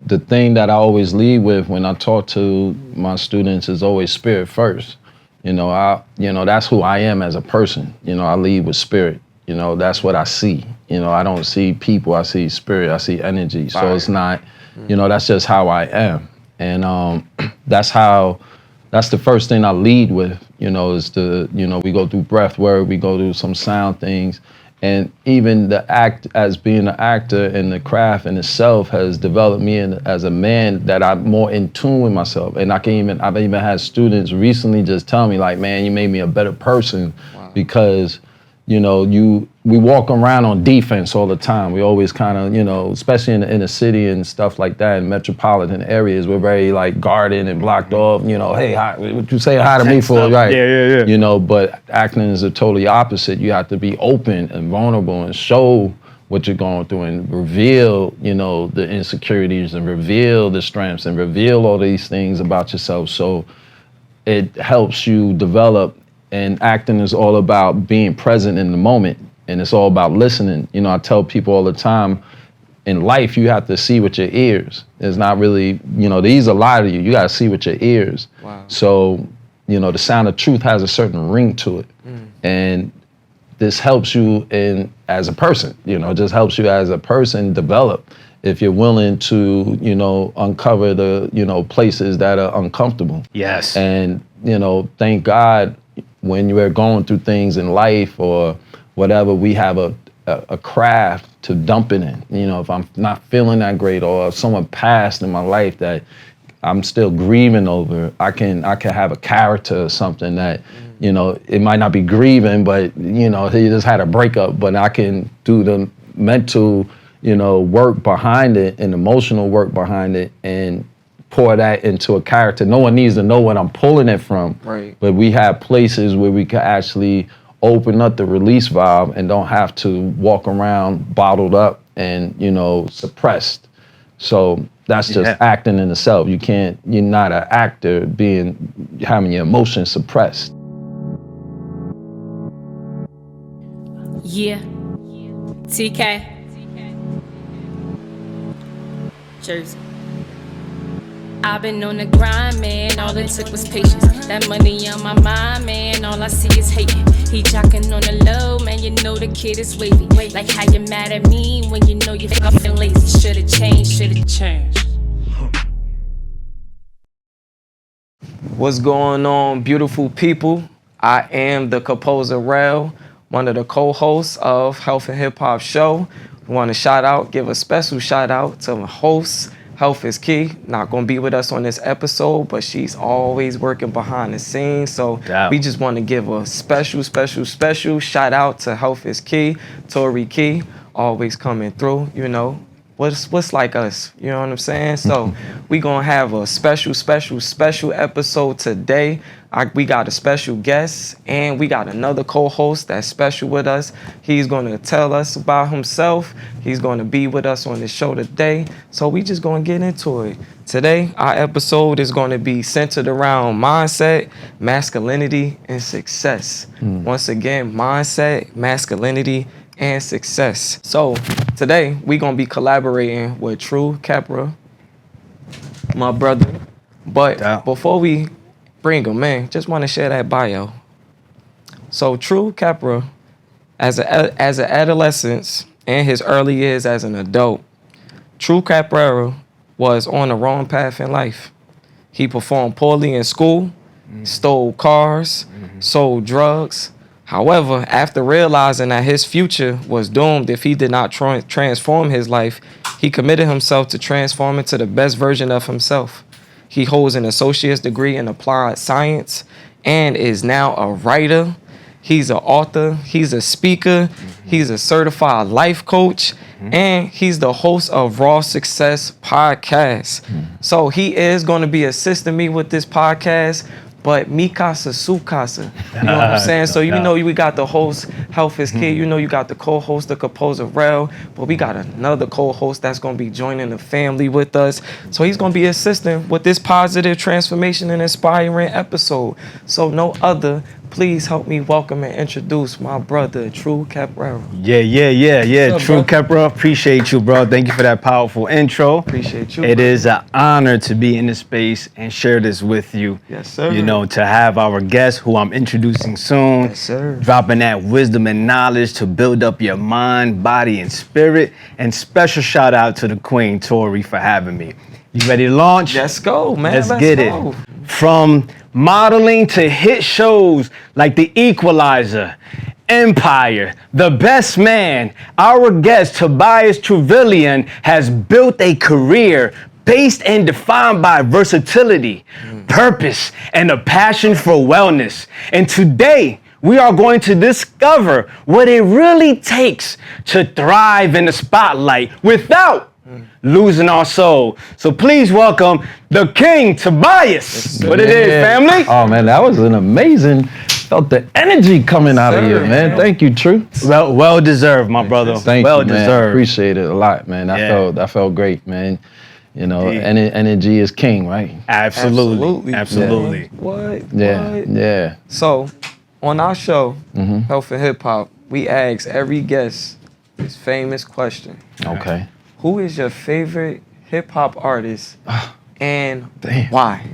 the thing that I always lead with when I talk to my students is always spirit first. That's who I am as a person. I lead with spirit. That's what I see. I don't see people, I see spirit, I see energy. So it's not, that's just how I am. And that's the first thing I lead with, is we go through breath work, we go through some sound things. And even the act as being an actor and the craft in itself has developed me as a man that I'm more in tune with myself. And I've even had students recently just tell me like, man, you made me a better person. Wow. Because, we walk around on defense all the time. We always kind of, especially in the city and stuff like that, in metropolitan areas, we're very like guarded and blocked off. Hey, hi, what you say hi to me for, right? Yeah. But acting is the totally opposite. You have to be open and vulnerable and show what you're going through and reveal, the insecurities and reveal the strengths and reveal all these things about yourself. So it helps you develop. And acting is all about being present in the moment. And it's all about listening. I tell people all the time, in life, you have to see with your ears. It's not really, these lie to you. You got to see with your ears. Wow. So, the sound of truth has a certain ring to it. And this helps you as a person, just helps you as a person develop if you're willing to, uncover the, places that are uncomfortable. Yes. And, thank God, when you are going through things in life or whatever, we have a craft to dump it in. If I'm not feeling that great or if someone passed in my life that I'm still grieving over, I can have a character or something that, it might not be grieving, but, he just had a breakup, but I can do the mental, work behind it and emotional work behind it and pour that into a character. No one needs to know what I'm pulling it from. Right. But we have places where we can actually open up the release valve and don't have to walk around bottled up and, suppressed. So that's just acting in itself. You're not an actor having your emotions suppressed. Yeah. TK. Jersey. I've been on the grind, man, all it took was patience. That money on my mind, man, all I see is hating. He jocking on the low, man, you know the kid is wavy. Like how you mad at me when you know you're fucking lazy. Should've changed. What's going on, beautiful people? I am the composer Rel, one of the co-hosts of Health and Hip Hop Show. I want to give a special shout out to my host, Health is Key. Not going to be with us on this episode, but she's always working behind the scenes. So we just want to give a special shout out to Health is Key, Tori Key, always coming through, What's like us, you know what I'm saying? So we gonna have a special episode today. We got a special guest and we got another co-host that's special with us. He's gonna tell us about himself. He's gonna be with us on the show today. So we just gonna get into it. Today, our episode is gonna be centered around mindset, masculinity, and success. Once again, mindset, masculinity, and success. So today we gonna be collaborating with True Capra, my brother. But before we bring him in, just want to share that bio. So True Capra, as an adolescent and his early years as an adult, True Capra was on the wrong path in life. He performed poorly in school, stole cars, sold drugs. However, after realizing that his future was doomed if he did not transform his life, he committed himself to transform into the best version of himself. He holds an associate's degree in applied science and is now a writer. He's an author, he's a speaker, he's a certified life coach, and he's the host of Raw Success podcast. So he is going to be assisting me with this podcast. But mi casa, su casa. You know what I'm saying? So we got the host, Health is Key. You got the co-host, the composer, Rel. But we got another co-host that's going to be joining the family with us. So he's going to be assisting with this positive transformation and inspiring episode. So no other please help me welcome and introduce my brother, True Caprera. Yeah. What's up, True bro? Kepra, appreciate you, bro. Thank you for that powerful intro. Appreciate you. It bro. is an honor to be in this space and share this with you. Yes, sir. You know, to have our guest who I'm introducing soon, Yes, sir. dropping that wisdom and knowledge to build up your mind, body, and spirit. And special shout out to the Queen, Tori, for having me. You ready to launch? Let's go, man. Let's Let's get go. it. From modeling to hit shows like The Equalizer, Empire, The Best Man, our guest Tobias Trevelyan has built a career based and defined by versatility, purpose, and a passion for wellness. And today, we are going to discover what it really takes to thrive in the spotlight without losing our soul. So please welcome the King, Tobias. What it is, family? Oh man, that was an amazing. Felt the energy coming out of you, sir. man. Thank you, True. Well deserved, my brother. Thank well you, man. deserved. Appreciate it a lot, man. Yeah. That felt great, man. You know, Indeed. energy is king, right? Absolutely. What? Yeah, What? yeah. So, on our show, Mm-hmm. Health and Hip Hop, we ask every guest this famous question: Okay. who is your favorite hip hop artist, and Damn. why?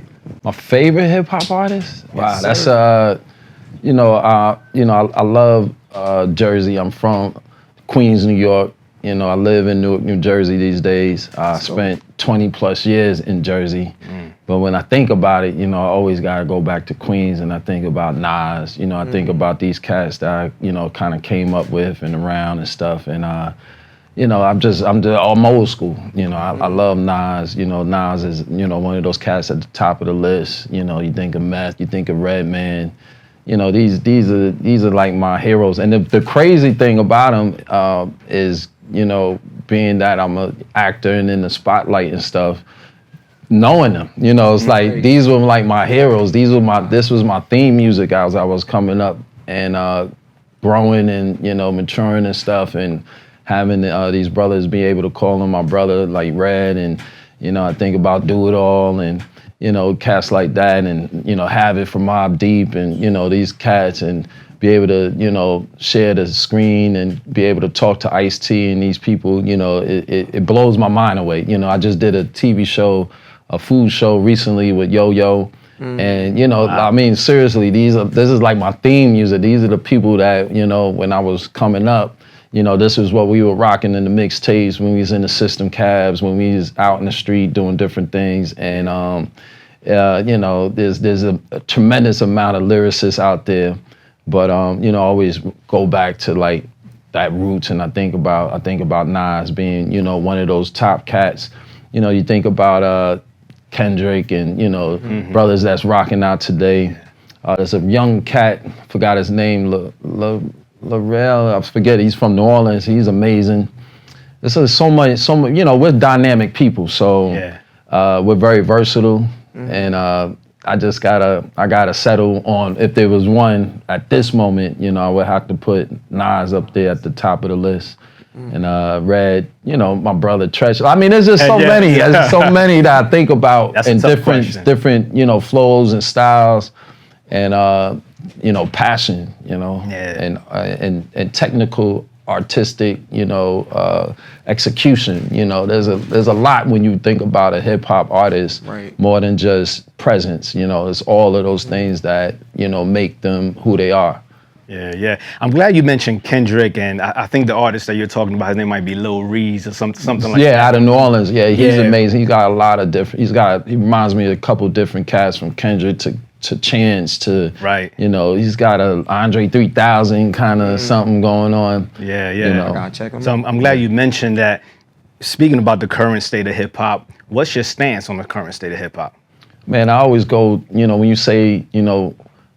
My favorite hip hop artist? Wow, that's sir. I love Jersey. I'm from Queens, New York. You know, I live in Newark, New Jersey these days. I spent 20 plus years in Jersey. But when I think about it, you know, I always gotta go back to Queens, and I think about Nas. You know, I think about these cats that I, you know, kind of came up with and around and stuff. And you know, I'm old school. You know, I love Nas. You know, Nas is, you know, one of those cats at the top of the list. You know, you think of Meth, you think of Redman. You know, these are like my heroes. And the crazy thing about them is, you know, being that I'm an actor and in the spotlight and stuff, knowing them. You know, it's like these were like my heroes. This was my theme music as I was coming up and growing and, you know, maturing and stuff, and having these brothers be able to call them my brother, like Red, and, you know, I think about Do It All and, you know, cats like that, and, you know, Have It from Mobb Deep, and, you know, these cats, and be able to, you know, share the screen and be able to talk to Ice-T and these people, you know, it blows my mind away. You know, I just did a TV show, a food show recently with Yo-Yo. And, you know, I mean, seriously, this is like my theme music. These are the people that, you know, when I was coming up, you know, this is what we were rocking in the mixtapes when we was in the system cabs, when we was out in the street doing different things. And, you know, there's a tremendous amount of lyricists out there, but, you know, I always go back to like that roots. And I think about Nas being, you know, one of those top cats. You know, you think about Kendrick and, you know, brothers that's rocking out today. There's a young cat, forgot his name, Larrell, I forget, he's from New Orleans, he's amazing. There's so much, you know, we're dynamic people, so we're very versatile, and I gotta settle on, if there was one at this moment, you know, I would have to put Nas up there at the top of the list. And Red, you know, my brother Treasure. I mean, there's just so many. There's so many that I think about. That's in a tough question. different, you know, flows and styles, and you know, passion, you know, and technical, artistic, you know, execution. You know, there's a lot when you think about a hip hop artist, more than just presence. You know, it's all of those things that, you know, make them who they are. Yeah. I'm glad you mentioned Kendrick, and I think the artist that you're talking about, his name might be Lil Reese or something like that. Yeah, out of New Orleans. Yeah, he's amazing. He got a lot of different. He reminds me of a couple different cats, from Kendrick to Chance to, you know, he's got a Andre 3000 kind of something going on. Yeah. I gotta check him out. So I'm glad you mentioned that. Speaking about the current state of hip hop, what's your stance on the current state of hip hop? Man, I always go, you know, when you say, you know,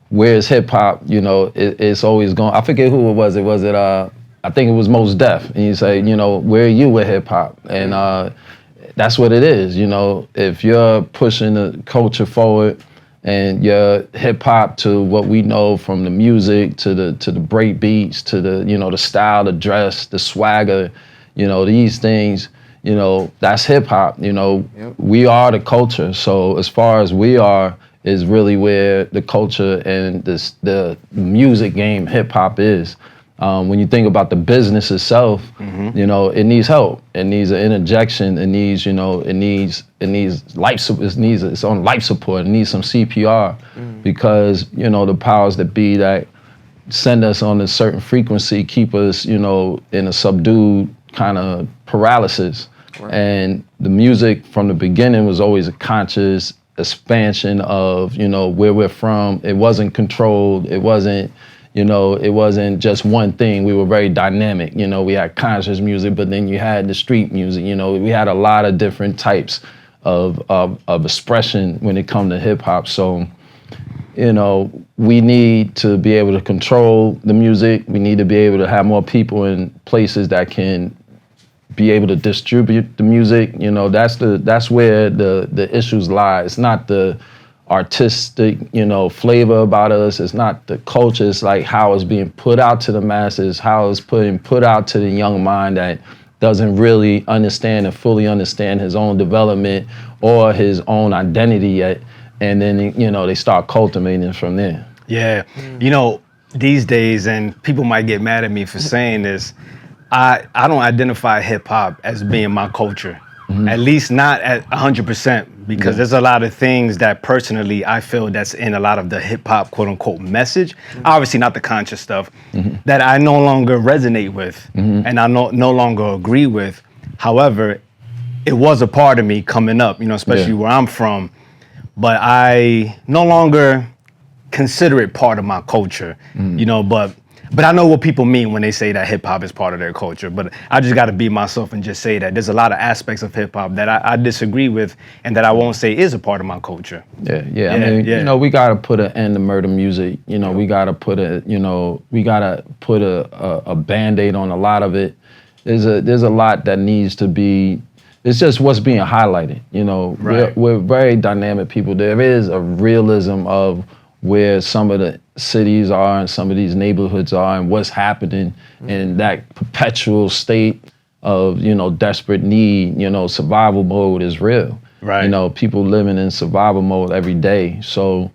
where's hip hop, you know, it's always going. I forget who it was. I think it was Mos Def. And you say, you know, where are you with hip hop? And that's what it is. You know, if you're pushing the culture forward and your hip hop to what we know, from the music to the break beats to the, you know, the style, the dress, the swagger, you know, these things, you know, that's hip hop. You know, we are the culture. So as far as we are, is really where the culture and the music game, hip hop is. When you think about the business itself, you know, it needs help. It needs an interjection. It needs, you know, it needs its own life support. It needs some CPR because, you know, the powers that be that send us on a certain frequency keep us, you know, in a subdued kind of paralysis. Right. And the music from the beginning was always a conscious expansion of, you know, where we're from. It wasn't controlled. It wasn't, you know, it wasn't just one thing. We were very dynamic. You know, we had conscious music, but then you had the street music. You know, we had a lot of different types of expression when it comes to hip hop. So, you know, we need to be able to control the music. We need to be able to have more people in places that can be able to distribute the music. You know, that's where the issues lie. It's not the artistic, you know, flavor about us. It's not the culture. It's like how it's being put out to the masses, how it's being put out to the young mind that doesn't really understand and fully understand his own development or his own identity yet. And then, you know, they start cultivating from there. Yeah. You know, these days, and people might get mad at me for saying this, I don't identify hip hop as being my culture. At least not at 100%, because there's a lot of things that personally I feel that's in a lot of the hip hop quote unquote message, obviously not the conscious stuff, that I no longer resonate with and I no longer agree with. However, it was a part of me coming up, you know, especially where I'm from, but I no longer consider it part of my culture, you know, but I know what people mean when they say that hip hop is part of their culture. But I just got to be myself and just say that there's a lot of aspects of hip hop that I disagree with and that I won't say is a part of my culture. I mean, you know, we got to put an end to murder music. You know, we got to put a Band-Aid on a lot of it. There's a lot that needs to be. It's just what's being highlighted. You know, we're very dynamic people. There is a realism of where some of the cities are and some of these neighborhoods are and what's happening in that perpetual state of, you know, desperate need. You know, survival mode is real. Right. You know, people living in survival mode every day. So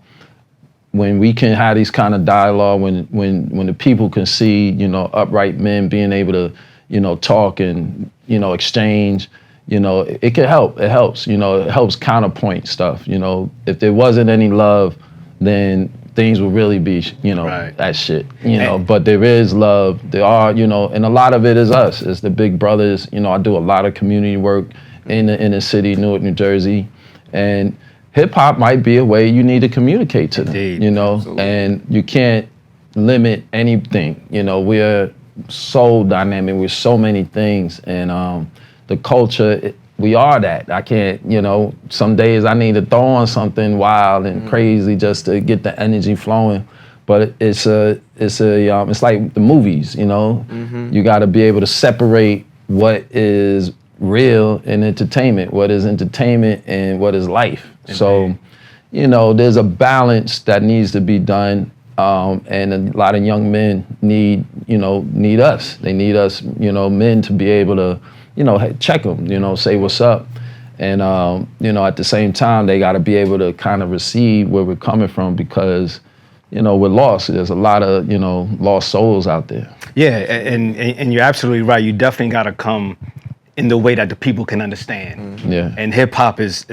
when we can have these kind of dialogue, when the people can see, you know, upright men being able to, you know, talk and, you know, exchange, you know, it can help. It helps, you know, it helps counterpoint stuff. You know, if there wasn't any love, then things will really be, you know, that shit, you know, but there is love. There are, you know, and a lot of it is us. It's the big brothers. You know, I do a lot of community work in the inner city, Newark, New Jersey, and hip hop might be a way you need to communicate to them, you know, and you can't limit anything. You know, we're so dynamic with so many things, and the culture, we are that. I can't, you know, some days I need to throw on something wild and crazy just to get the energy flowing. But it's like the movies, you know. You got to be able to separate what is real and entertainment, what is entertainment and what is life. So, you know, there's a balance that needs to be done. And a lot of young men need us. They need us, you know, men to be able to, you know, check them, you know, say what's up. And, you know, at the same time, they got to be able to kind of receive where we're coming from because, you know, we're lost. There's a lot of, you know, lost souls out there. Yeah, and you're absolutely right. You definitely got to come in the way that the people can understand. Yeah. And hip hop is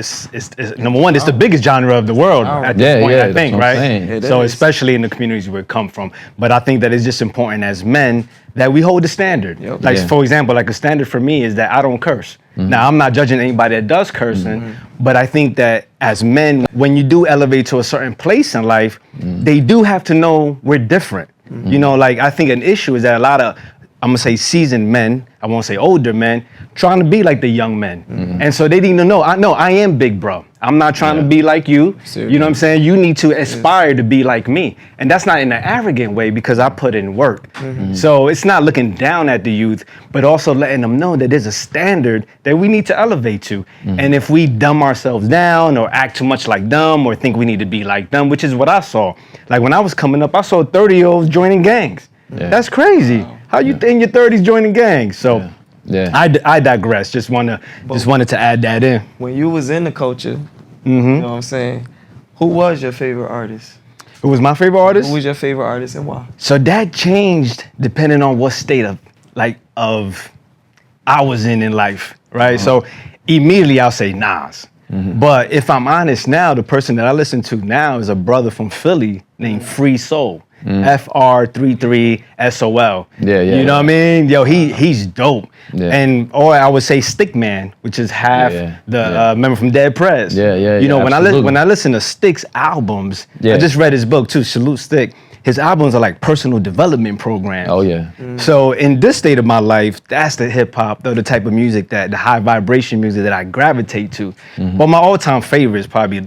number one, it's the biggest genre of the world at this point, I think, right? So especially in the communities where we come from. But I think that it's just important as men that we hold the standard. Like, for example, like a standard for me is that I don't curse. Now, I'm not judging anybody that does cursing, but I think that as men, when you do elevate to a certain place in life, they do have to know we're different. You know, like I think an issue is that a lot of, I'm gonna say seasoned men, I won't say older men, trying to be like the young men. And so they need to know, I am big bro. I'm not trying to be like you. You know what I'm saying? You need to aspire to be like me. And that's not in an arrogant way because I put in work. So it's not looking down at the youth, but also letting them know that there's a standard that we need to elevate to. And if we dumb ourselves down or act too much like them or think we need to be like them, which is what I saw. Like when I was coming up, I saw 30-year-olds joining gangs. That's crazy. How you in your 30s joining gangs? So I digress. Just wanted to add that in. When you was in the culture, you know what I'm saying? Who was your favorite artist? Who was my favorite artist? Who was your favorite artist and why? So that changed depending on what state of I was in life, right? So immediately I'll say Nas. But if I'm honest now, the person that I listen to now is a brother from Philly named Free Soul. FR33SOL. Yeah. You know what I mean? Yo, he's dope. Yeah. And or I would say Stickman, which is half member from Dead Prez. Yeah, You know, absolutely. when I listen to Stick's albums, Yeah. I just read his book too, Salute Stick. His albums are like personal development programs. Oh yeah. So in this state of my life, that's the hip hop, the type of music the high vibration music that I gravitate to. But my all-time favorite is probably is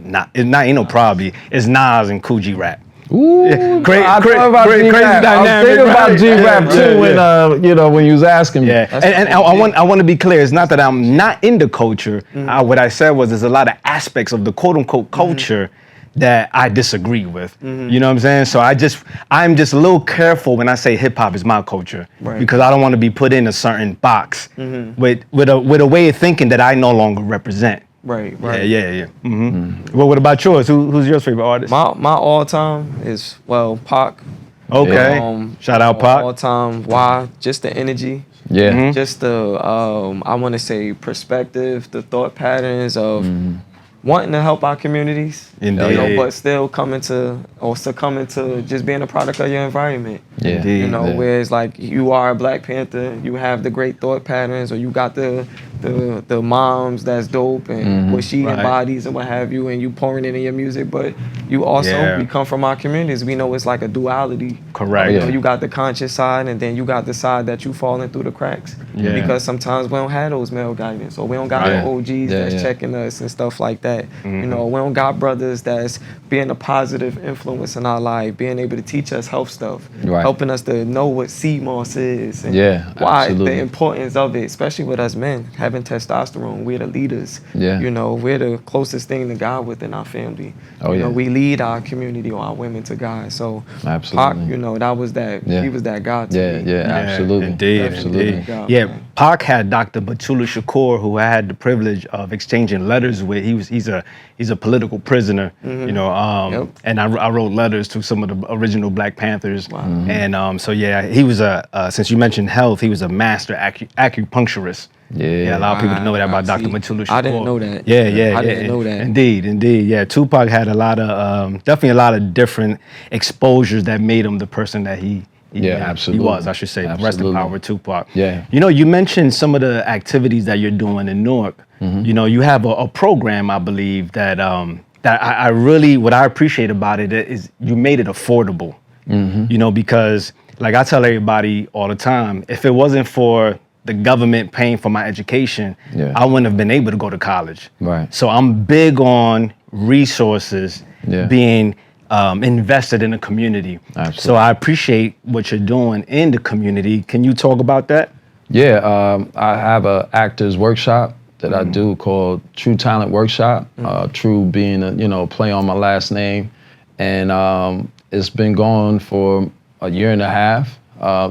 Nas and Coogee Rap. Ooh, Great- I great- thought about great- G-Rap. crazy I was dynamic, thinking about right? G-Rap Yeah, too yeah, when you was asking me. Yeah, and I want to be clear. It's not that I'm not into culture. What I said was there's a lot of aspects of the quote unquote culture that I disagree with. You know what I'm saying? So I'm just a little careful when I say hip hop is my culture, because I don't want to be put in a certain box with a way of thinking that I no longer represent. Right. Yeah. Well, what about yours? Who's your favorite artist? My all time is Pac. Okay. Shout out Pac. All time. Why? Just the energy. Yeah. Just the I want to say perspective, the thought patterns of wanting to help our communities. Indeed. You know, but still succumbing to just being a product of your environment. Yeah. Indeed. You know, Yeah. whereas like you are a Black Panther, you have the great thought patterns, or you got the moms that's dope and what she Right. embodies and what have you, and you pouring it in your music, but you also we come from our communities. We know it's like a duality. Correct. You Yeah. know, you got the conscious side, and then you got the side that you falling through the cracks. Yeah. Because sometimes we don't have those male guidance, or we don't got Right. the OGs Yeah, that's yeah. checking us and stuff like that. You know, we don't got brothers that's being a positive influence in our life, being able to teach us health stuff, Right. helping us to know what sea moss is and Yeah, why absolutely. the importance of it, especially with us men having testosterone. We're the leaders. Yeah. You know, we're the closest thing to God within our family. Oh, you know, yeah. we lead our community or our women to God. So Absolutely. Pac, you know, that was that. Yeah. He was that God to me. Yeah, absolutely. Indeed, Absolutely. indeed. God, Yeah, man. Pac had Dr. Batula Shakur, who I had the privilege of exchanging letters with. He's a political prisoner, you know, Yep. and I wrote letters to some of the original Black Panthers. Wow. And so yeah, he was since you mentioned health, he was a master acupuncturist. Yeah. A lot of people don't know that about Dr. See, Batula Shakur. I didn't know that. Yeah. I didn't know that. Indeed. Yeah, Tupac had a lot of definitely a lot of different exposures that made him the person that he absolutely. he was, I should say. Rest in Absolutely. power, Tupac. Yeah. You know, you mentioned some of the activities that you're doing in Newark. You know, you have a program, I believe, that I really, what I appreciate about it is you made it affordable. You know, because like I tell everybody all the time, if it wasn't for the government paying for my education, Yeah. I wouldn't have been able to go to college. Right. So I'm big on resources Yeah. being invested in the community. Absolutely. So I appreciate what you're doing in the community. Can you talk about that? Yeah, I have a actors workshop that I do called True Talent Workshop. True being a play on my last name, and it's been going for a year and a half.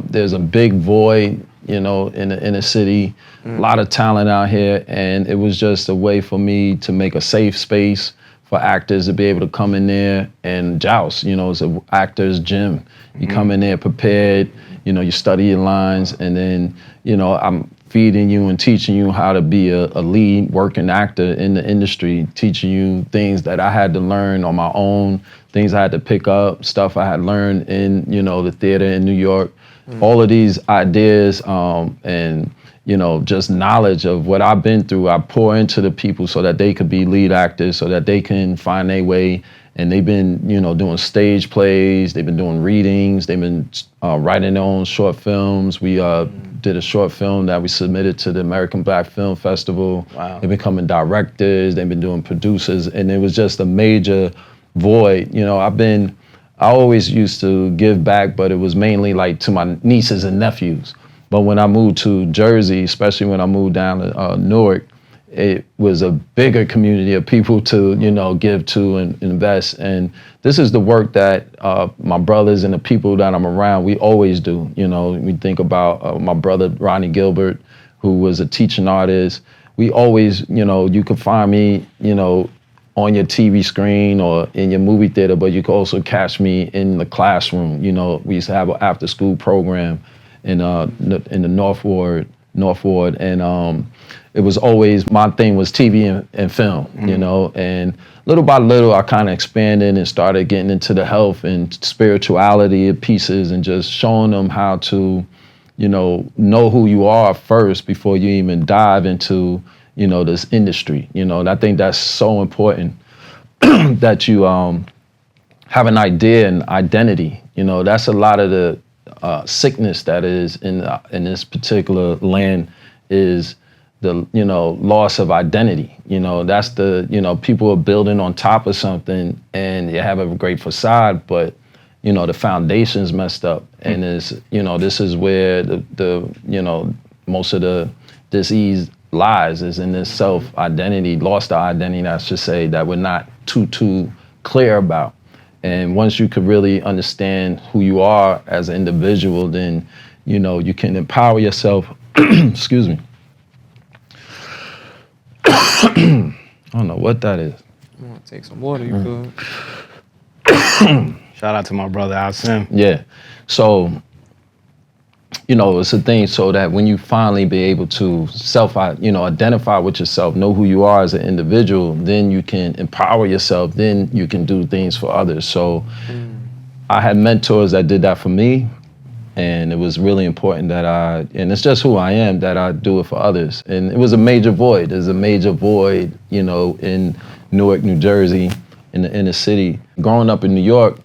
There's a big void, in the inner city, a lot of talent out here, and it was just a way for me to make a safe space for actors to be able to come in there and joust. It's an actor's gym. You come in there prepared, you study your lines, and then, I'm feeding you and teaching you how to be a lead working actor in the industry, teaching you things that I had to learn on my own, things I had to pick up, stuff I had learned in, the theater in New York. All of these ideas and, just knowledge of what I've been through, I pour into the people so that they could be lead actors, so that they can find their way. And they've been, doing stage plays, they've been doing readings, they've been writing their own short films. We did a short film that we submitted to the American Black Film Festival. Wow. They've been becoming directors, they've been doing producers, and it was just a major void. I always used to give back, but it was mainly like to my nieces and nephews. But when I moved to Jersey, especially when I moved down to Newark, it was a bigger community of people to, give to and invest. And this is the work that my brothers and the people that I'm around, we always do. We think about my brother, Ronnie Gilbert, who was a teaching artist. We always, you could find me, on your TV screen or in your movie theater, but you could also catch me in the classroom. You know, we used to have an after school program in the North Ward, and it was always, my thing was TV and film, you know, and little by little I kind of expanded and started getting into the health and spirituality pieces and just showing them how to, you know who you are first before you even dive into, you know, this industry, you know, and I think that's so important that you have an idea and identity. You know, that's a lot of the sickness that is in this particular land is the, you know, loss of identity. You know, that's the, you know, people are building on top of something and you have a great facade, but you know, the foundation's messed up. And is, you know, this is where the you know, most of the disease lies, is in this self-identity, lost our identity, I should say, that we're not too clear about. And once you could really understand who you are as an individual, then, you know, you can empower yourself. Excuse me. I don't know what that is. You want to take some water, you could. Shout out to my brother Al Sim. Yeah. So, you know, it's a thing so that when you finally be able to identify with yourself, know who you are as an individual, then you can empower yourself, then you can do things for others. So I had mentors that did that for me, and it was really important that and it's just who I am, that I do it for others. And it was a major void. There's a major void, you know, in Newark, New Jersey, in the inner city. Growing up in New York,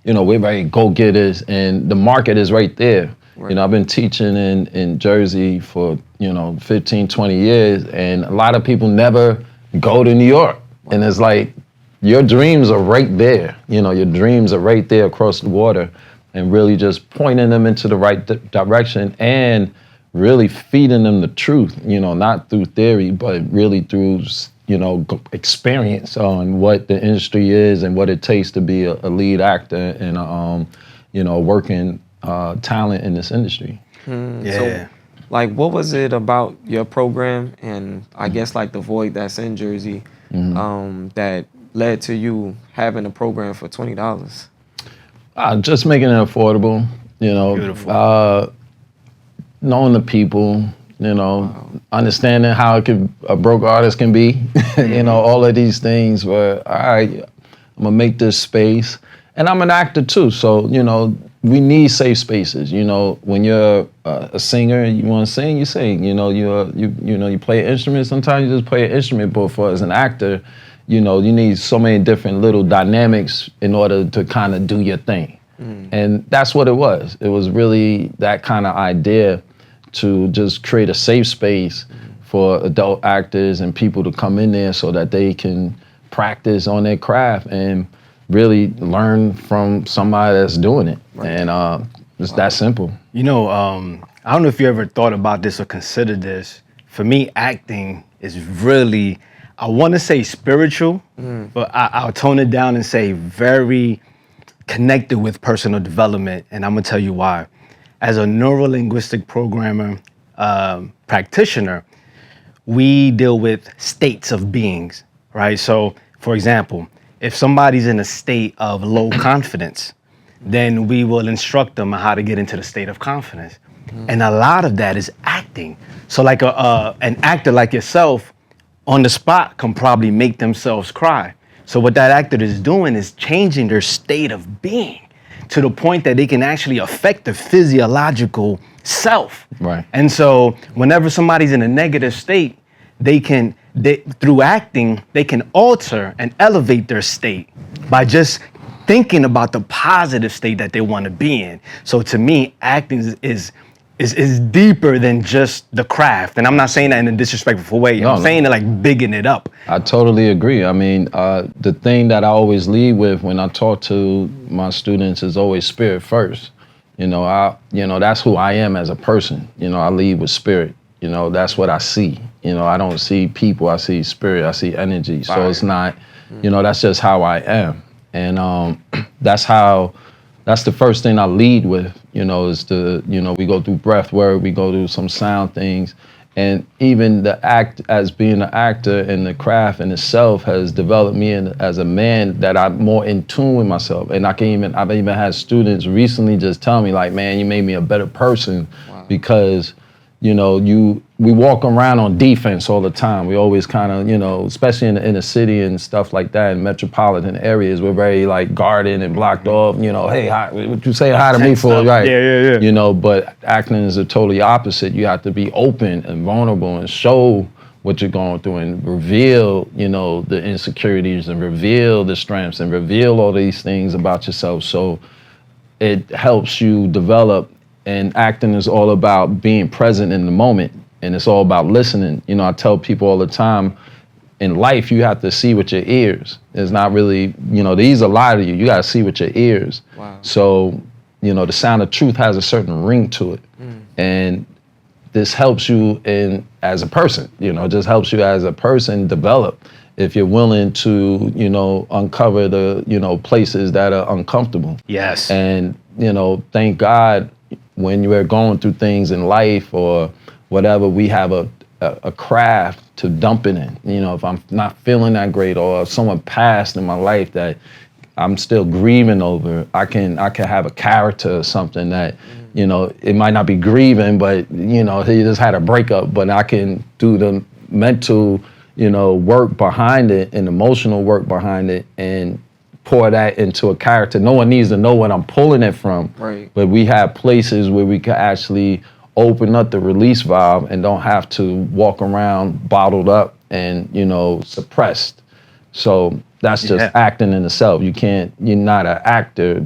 you know, we're very go-getters and the market is right there. Right. You know, I've been teaching in Jersey for, you know, 15, 20 years, and a lot of people never go to New York. Wow. And it's like, your dreams are right there. You know, your dreams are right there across the water, and really just pointing them into the right direction and really feeding them the truth, you know, not through theory, but really through, you know, experience on what the industry is and what it takes to be a lead actor and you know, working talent in this industry. Yeah. So, like, what was it about your program and I guess like the void that's in Jersey that led to you having a program for $20? Just making it affordable, you know. Beautiful. Knowing the people, you know, understanding how a broke artist can be, you know, all of these things where, all right, I'm gonna make this space. And I'm an actor too, so, you know, we need safe spaces. You know, when you're a singer, you wanna sing, you sing. You know, you play an instrument, sometimes you just play an instrument, but as an actor, you know, you need so many different little dynamics in order to kind of do your thing. And that's what it was. It was really that kind of idea to just create a safe space for adult actors and people to come in there so that they can practice on their craft and really learn from somebody that's doing it. Right. And it's that simple. You know, I don't know if you ever thought about this or considered this. For me, acting is really, I want to say spiritual, but I'll tone it down and say very connected with personal development, and I'm gonna tell you why. As a neuro-linguistic programmer, practitioner, we deal with states of beings, right? So, for example, if somebody's in a state of low confidence, then we will instruct them on how to get into the state of confidence. And a lot of that is acting. So like an actor like yourself, on the spot can probably make themselves cry. So what that actor is doing is changing their state of being to the point that they can actually affect the physiological self. Right. And so whenever somebody's in a negative state, through acting, they can alter and elevate their state by just thinking about the positive state that they want to be in. So to me, acting is deeper than just the craft. And I'm not saying that in a disrespectful way. I'm saying it like bigging it up. I totally agree. I mean, the thing that I always lead with when I talk to my students is always spirit first. You know, that's who I am as a person. You know, I lead with spirit. You know, that's what I see. You know, I don't see people, I see spirit, I see energy. So it's not, you know, that's just how I am. And that's the first thing I lead with, you know, is we go through breath work, we go through some sound things, And even the act as being an actor and the craft in itself has developed me as a man that I'm more in tune with myself. And I've even had students recently just tell me like, man, you made me a better person because, you know, we walk around on defense all the time. We always kind of, you know, especially in the city and stuff like that, in metropolitan areas, we're very like guarded and blocked off. You know, hey, hi, what you say hi to me for, right? Yeah. You know, but acting is the totally opposite. You have to be open and vulnerable and show what you're going through and reveal, you know, the insecurities and reveal the strengths and reveal all these things about yourself. So it helps you develop. And acting is all about being present in the moment, and it's all about listening. You know, I tell people all the time, in life, you have to see with your ears. It's not really, you know, these lie to you. You got to see with your ears. Wow. So, you know, the sound of truth has a certain ring to it. And this helps you as a person, you know, just helps you as a person develop if you're willing to, you know, uncover the, you know, places that are uncomfortable. Yes. And, you know, thank God, when you're going through things in life or whatever, we have a craft to dump it in. You know, if I'm not feeling that great or if someone passed in my life that I'm still grieving over, I can have a character or something that, you know, it might not be grieving, but, you know, he just had a breakup, but I can do the mental, you know, work behind it and emotional work behind it and pour that into a character. No one needs to know what I'm pulling it from. Right. But we have places where we can actually open up the release valve and don't have to walk around bottled up and, you know, suppressed. So that's just acting in itself. You're not an actor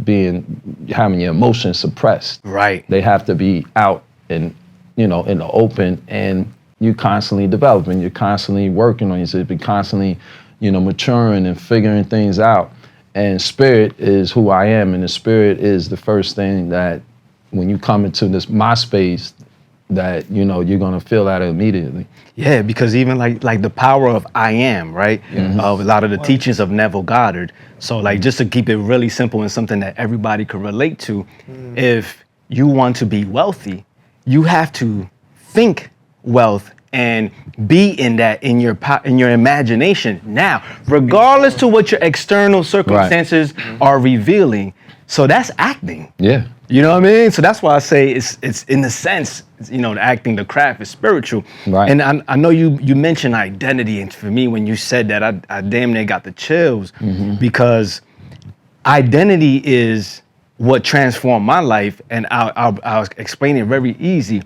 having your emotions suppressed. Right. They have to be out and, you know, in the open, and you're constantly developing, you're constantly working on yourself, you're constantly, you know, maturing and figuring things out. And spirit is who I am, and the spirit is the first thing that when you come into my space, that, you know, you're gonna feel that immediately. Yeah, because even like the power of I am, right? Of a lot of the teachings of Neville Goddard. So like, just to keep it really simple and something that everybody could relate to, if you want to be wealthy, you have to think wealth and be in that in your imagination now, regardless to what your external circumstances are revealing. So that's acting. Yeah. You know what I mean? So that's why I say it's in the sense, you know, the acting, the craft is spiritual. Right. And I know you mentioned identity, and for me, when you said that, I damn near got the chills, because identity is what transformed my life, and I'll explain it very easy.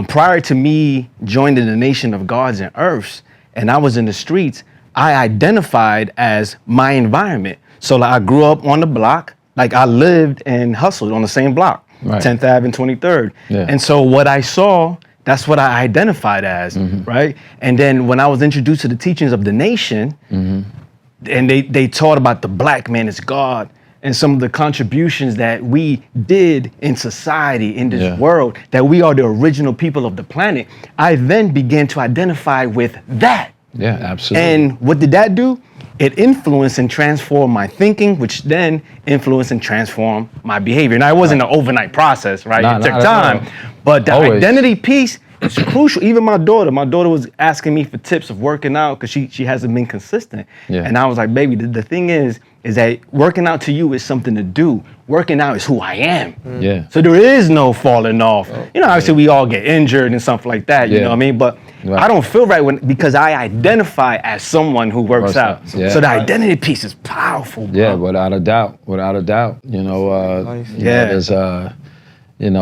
Prior to me joining the Nation of Gods and Earths, and I was in the streets, I identified as my environment. So like, I grew up on the block, like I lived and hustled on the same block, 10th Ave and 23rd. Yeah. And so what I saw, that's what I identified as, right? And then when I was introduced to the teachings of the nation, and they taught about the black man as God, and some of the contributions that we did in society, in this world, that we are the original people of the planet, I then began to identify with that. Yeah, absolutely. And what did that do? It influenced and transformed my thinking, which then influenced and transformed my behavior. Now, it wasn't an overnight process, right? It took time. But the identity piece is crucial. Even my daughter was asking me for tips of working out because she hasn't been consistent. Yeah. And I was like, baby, the thing is that working out to you is something to do. Working out is who I am. Yeah. So there is no falling off. You know, obviously we all get injured and stuff like that, you know what I mean? But I don't feel right because I identify as someone who works out. Yeah. So the identity piece is powerful, bro. Yeah, without a doubt. You know,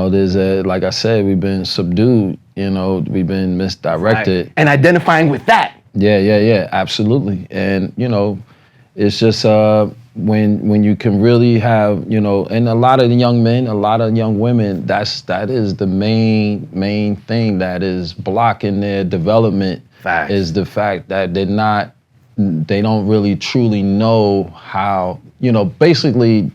there's like I said, we've been subdued, you know, we've been misdirected. Right. And identifying with that. Yeah, absolutely. And, you know, it's just when you can really have, you know, and a lot of the young men, a lot of young women, that is the main thing that is blocking their development. Fact. Is the fact that they don't really truly know how, you know, basically,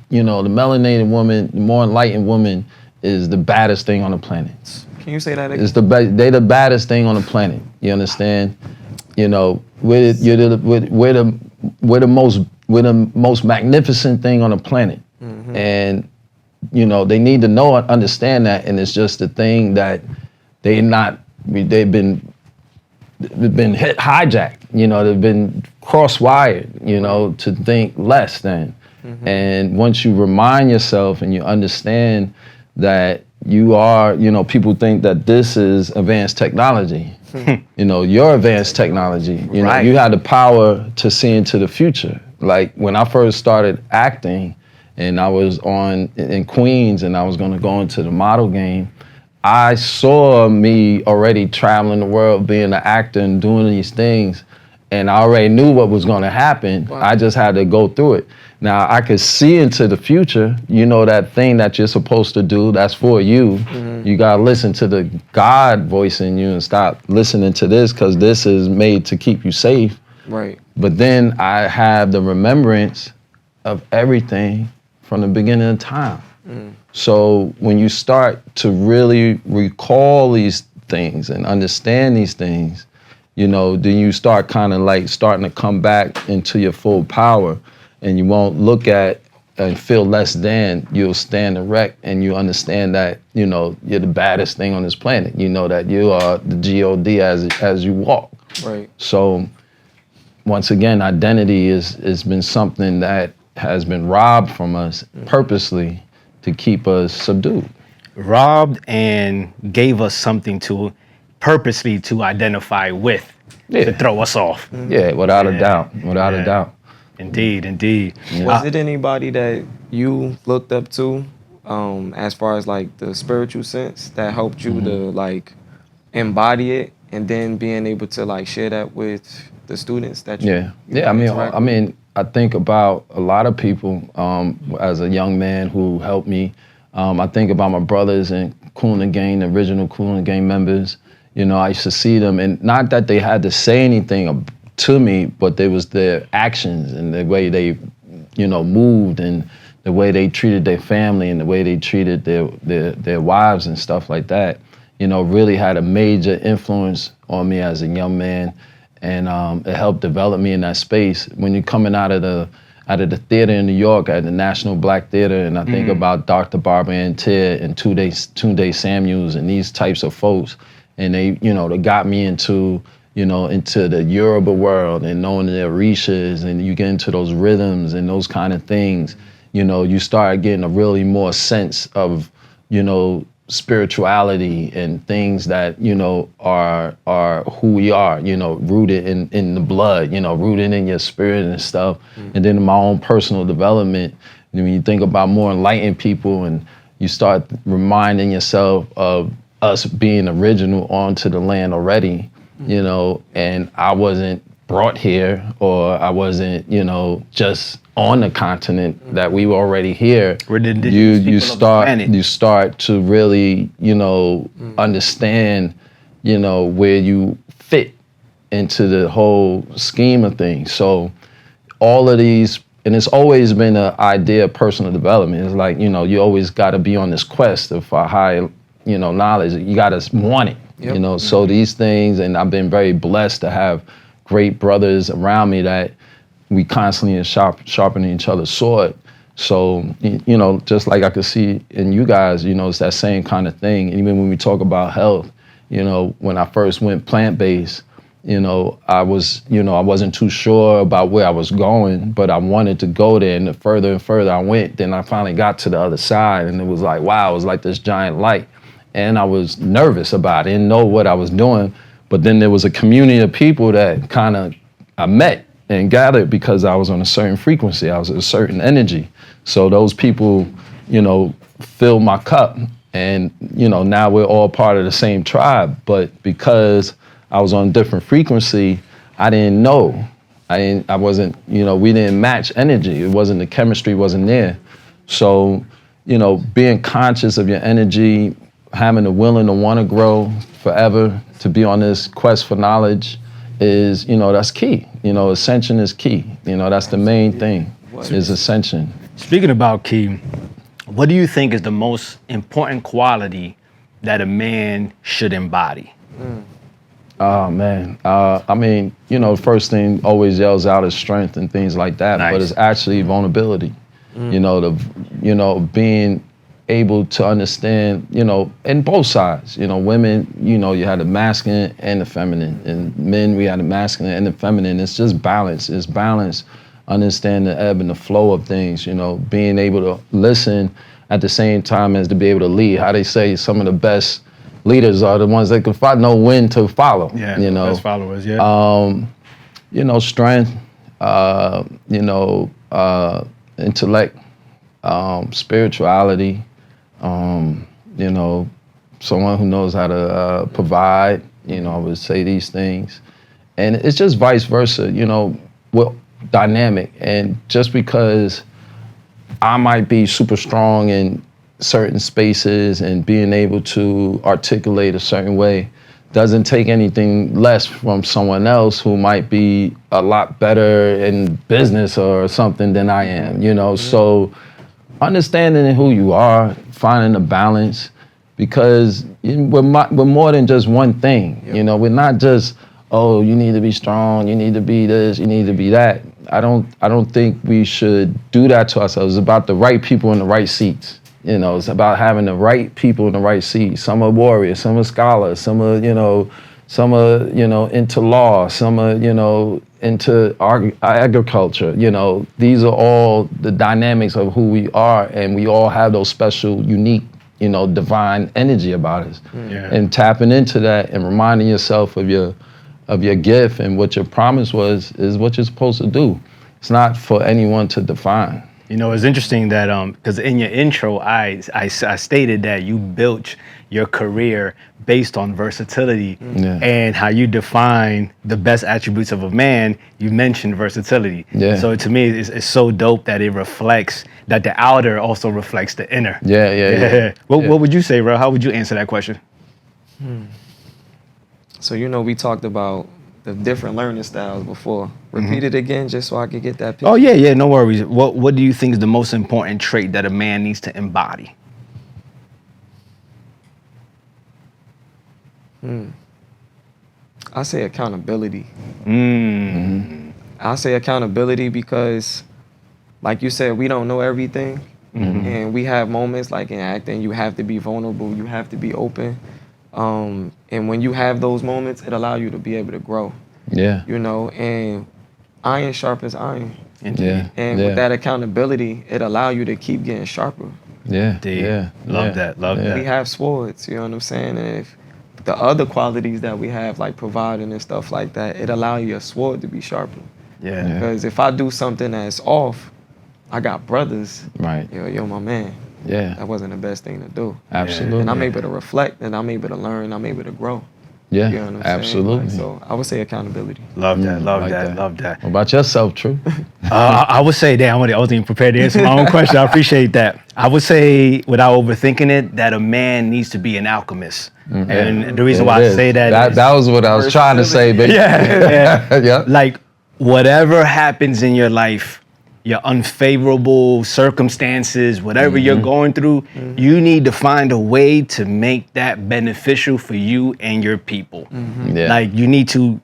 you know, the melanated woman, the more enlightened woman is the baddest thing on the planet. Can you say that again? They the baddest thing on the planet. You understand? You know, we're the most magnificent thing on the planet. And, you know, they need to know and understand that, and it's just the thing that they're not they've been hijacked, you know, they've been cross-wired, you know, to think less than. And once you remind yourself and you understand that you are, you know, people think that this is advanced technology. You know, you're advanced technology. You know, you had the power to see into the future. Like when I first started acting and I was in Queens and I was gonna go into the model game, I saw me already traveling the world, being an actor and doing these things, and I already knew what was gonna happen. Wow. I just had to go through it. Now, I could see into the future, you know, that thing that you're supposed to do, that's for you. You gotta listen to the God voice in you and stop listening to this, because this is made to keep you safe. Right. But then I have the remembrance of everything from the beginning of time. So when you start to really recall these things and understand these things, you know, then you start kind of like starting to come back into your full power, and you won't look at and feel less than. You'll stand erect and you understand that, you know, you're the baddest thing on this planet. You know that you are the God as you walk. Right. So once again, identity has been something that has been robbed from us purposely to keep us subdued. Robbed and gave us something to purposely to identify with, to throw us off. Yeah, without a doubt, without a doubt. Indeed, indeed. Was it anybody that you looked up to, as far as like the spiritual sense, that helped you to like embody it, and then being able to like share that with the students that you I mean, I think about a lot of people as a young man who helped me. I think about my brothers and Kool and the Gang, the original Kool and the Gang members. You know, I used to see them, and not that they had to say anything to me, but there was their actions and the way they, you know, moved, and the way they treated their family and the way they treated their wives and stuff like that, you know, really had a major influence on me as a young man. And it helped develop me in that space. When you're coming out of the theater in New York, at the National Black Theater, and I think about Dr. Barbara Ann Tidd and Tunde Samuels and these types of folks, and they, you know, they got me into, you know, into the Yoruba world and knowing their Orishas, and you get into those rhythms and those kind of things. You know, you start getting a really more sense of, you know, spirituality and things that, you know, are who we are, you know, rooted in the blood, you know, rooted in your spirit and stuff. And then in my own personal development, when you think about more enlightened people and you start reminding yourself of us being original onto the land already, you know, and I wasn't brought here, or I wasn't, you know, just on the continent, that we were already here. We're the indigenous people of the planet. You start to really, you know, understand, you know, where you fit into the whole scheme of things. So all of these, and it's always been an idea of personal development. It's like, you know, you always got to be on this quest of higher, you know, knowledge. You got to want it, you know. So these things, and I've been very blessed to have great brothers around me that we constantly are sharpening each other's sword. So, you know, just like I could see in you guys, you know, it's that same kind of thing. Even when we talk about health, you know, when I first went plant-based, you know, I wasn't too sure about where I was going, but I wanted to go there. And the further and further I went, then I finally got to the other side, and it was like, wow, it was like this giant light. And I was nervous about it, didn't know what I was doing. But then there was a community of people that kind of I met and gathered because I was on a certain frequency. I was at a certain energy. So those people, you know, filled my cup. And, you know, now we're all part of the same tribe. But because I was on a different frequency, I didn't know. I wasn't, you know, we didn't match energy. It wasn't, the chemistry wasn't there. So, you know, being conscious of your energy, having the willing to want to grow forever, to be on this quest for knowledge is, you know, that's key. You know, ascension is key. You know, that's the main thing, is ascension. Speaking about key, what do you think is the most important quality that a man should embody? Oh, man. I mean, you know, the first thing always yells out is strength and things like that, but it's actually vulnerability. You know, being able to understand, in both sides. Women, you had the masculine and the feminine, and men, we had the masculine and the feminine. It's just balance. It's balance. Understand the ebb and the flow of things. Being able to listen at the same time as to be able to lead. How they say some of the best leaders are the ones that can know when to follow. Yeah, best followers. Yeah. Strength. Intellect. Spirituality. Someone who knows how to provide. I would say these things, and it's just vice versa. We're dynamic, and just because I might be super strong in certain spaces and being able to articulate a certain way doesn't take anything less from someone else who might be a lot better in business or something than I am, So understanding who you are, finding a balance, because we're more than just one thing, We're not just, oh, you need to be strong, you need to be this, you need to be that. I don't think we should do that to ourselves. It's about the right people in the right seats. It's about having the right people in the right seats. Some are warriors, some are scholars, some are into law, some are, into agriculture. These are all the dynamics of who we are, and we all have those special, unique, divine energy about us. Yeah. And tapping into that and reminding yourself of your gift and what your promise was is what you're supposed to do. It's not for anyone to define. It's interesting that because in your intro, I stated that you built your career based on versatility and how you define the best attributes of a man. You mentioned versatility. Yeah. So to me, it's so dope that it reflects that the outer also reflects the inner. Yeah. What would you say, bro? How would you answer that question? So we talked about the different learning styles before. Repeat it again just so I could get that picture. Oh yeah, no worries. What do you think is the most important trait that a man needs to embody? I say accountability. I say accountability because, like you said, we don't know everything. And we have moments like in acting, you have to be vulnerable, you have to be open. And when you have those moments, it allows you to be able to grow. Yeah. And iron sharpens iron. Yeah. And with that accountability, it allows you to keep getting sharper. Yeah. Deep. Yeah. Love that. We have swords, you know what I'm saying? And if the other qualities that we have, like providing and stuff like that, it allows your sword to be sharper. Yeah. Because if I do something that's off, I got brothers. Right. Yo, my man. Yeah. That wasn't the best thing to do. Absolutely. And I'm able to reflect, and I'm able to learn, I'm able to grow. Yeah, You know what I'm absolutely. saying? So I would say accountability. Love that. Love like that. that. Love that. What about yourself, True? I would say, damn, I wasn't even prepared to answer my own question. I appreciate that. I would say, without overthinking it, that a man needs to be an alchemist. And the reason why I say that that was what I was trying to say, baby. Yeah. Like, whatever happens in your life, your unfavorable circumstances, whatever you're going through, you need to find a way to make that beneficial for you and your people. Yeah. Like you need to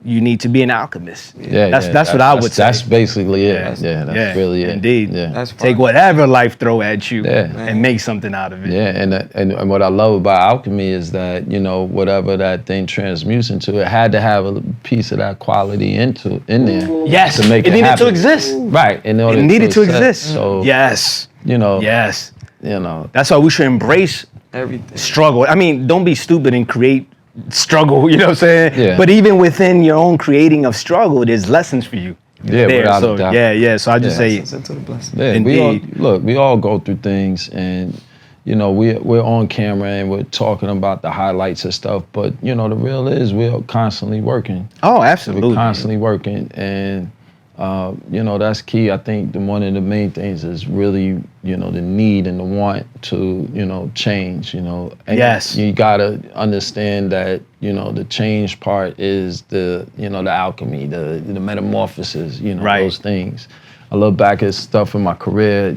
be an alchemist. Yeah, That's what I would say. That's basically it. Yeah, that's really it. Indeed. Yeah. That's Take fine. whatever life throw at you Yeah. and make something out of it. Yeah, and what I love about alchemy is that, whatever that thing transmutes into, it had to have a piece of that quality in there. Yes, to make it needed happen. to exist. Right. In order It needed to exist. So Yes. Yes. That's why we should embrace Everything. struggle. I mean, don't be stupid and create struggle, you know what I'm saying? Yeah. But even within your own creating of struggle, there's lessons for you. Yeah, there. without So a doubt. So I just say, Listen to the blessing. Yeah, Indeed. we all go through things, and we're on camera and we're talking about the highlights and stuff, but the real is we're constantly working. oh, absolutely. We're constantly working, and that's key. I think one of the main things is really the need and the want to change. And Yes. you gotta understand that the change part is the the alchemy, the metamorphosis. Right. Those things. I look back at stuff in my career.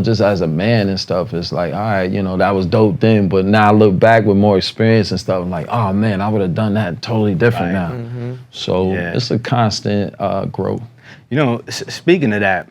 Just as a man and stuff, it's like, all right, that was dope then, but now I look back with more experience and stuff, I'm like, oh man, I would have done that totally different Right. now. So Yeah. it's a constant growth. Speaking of that,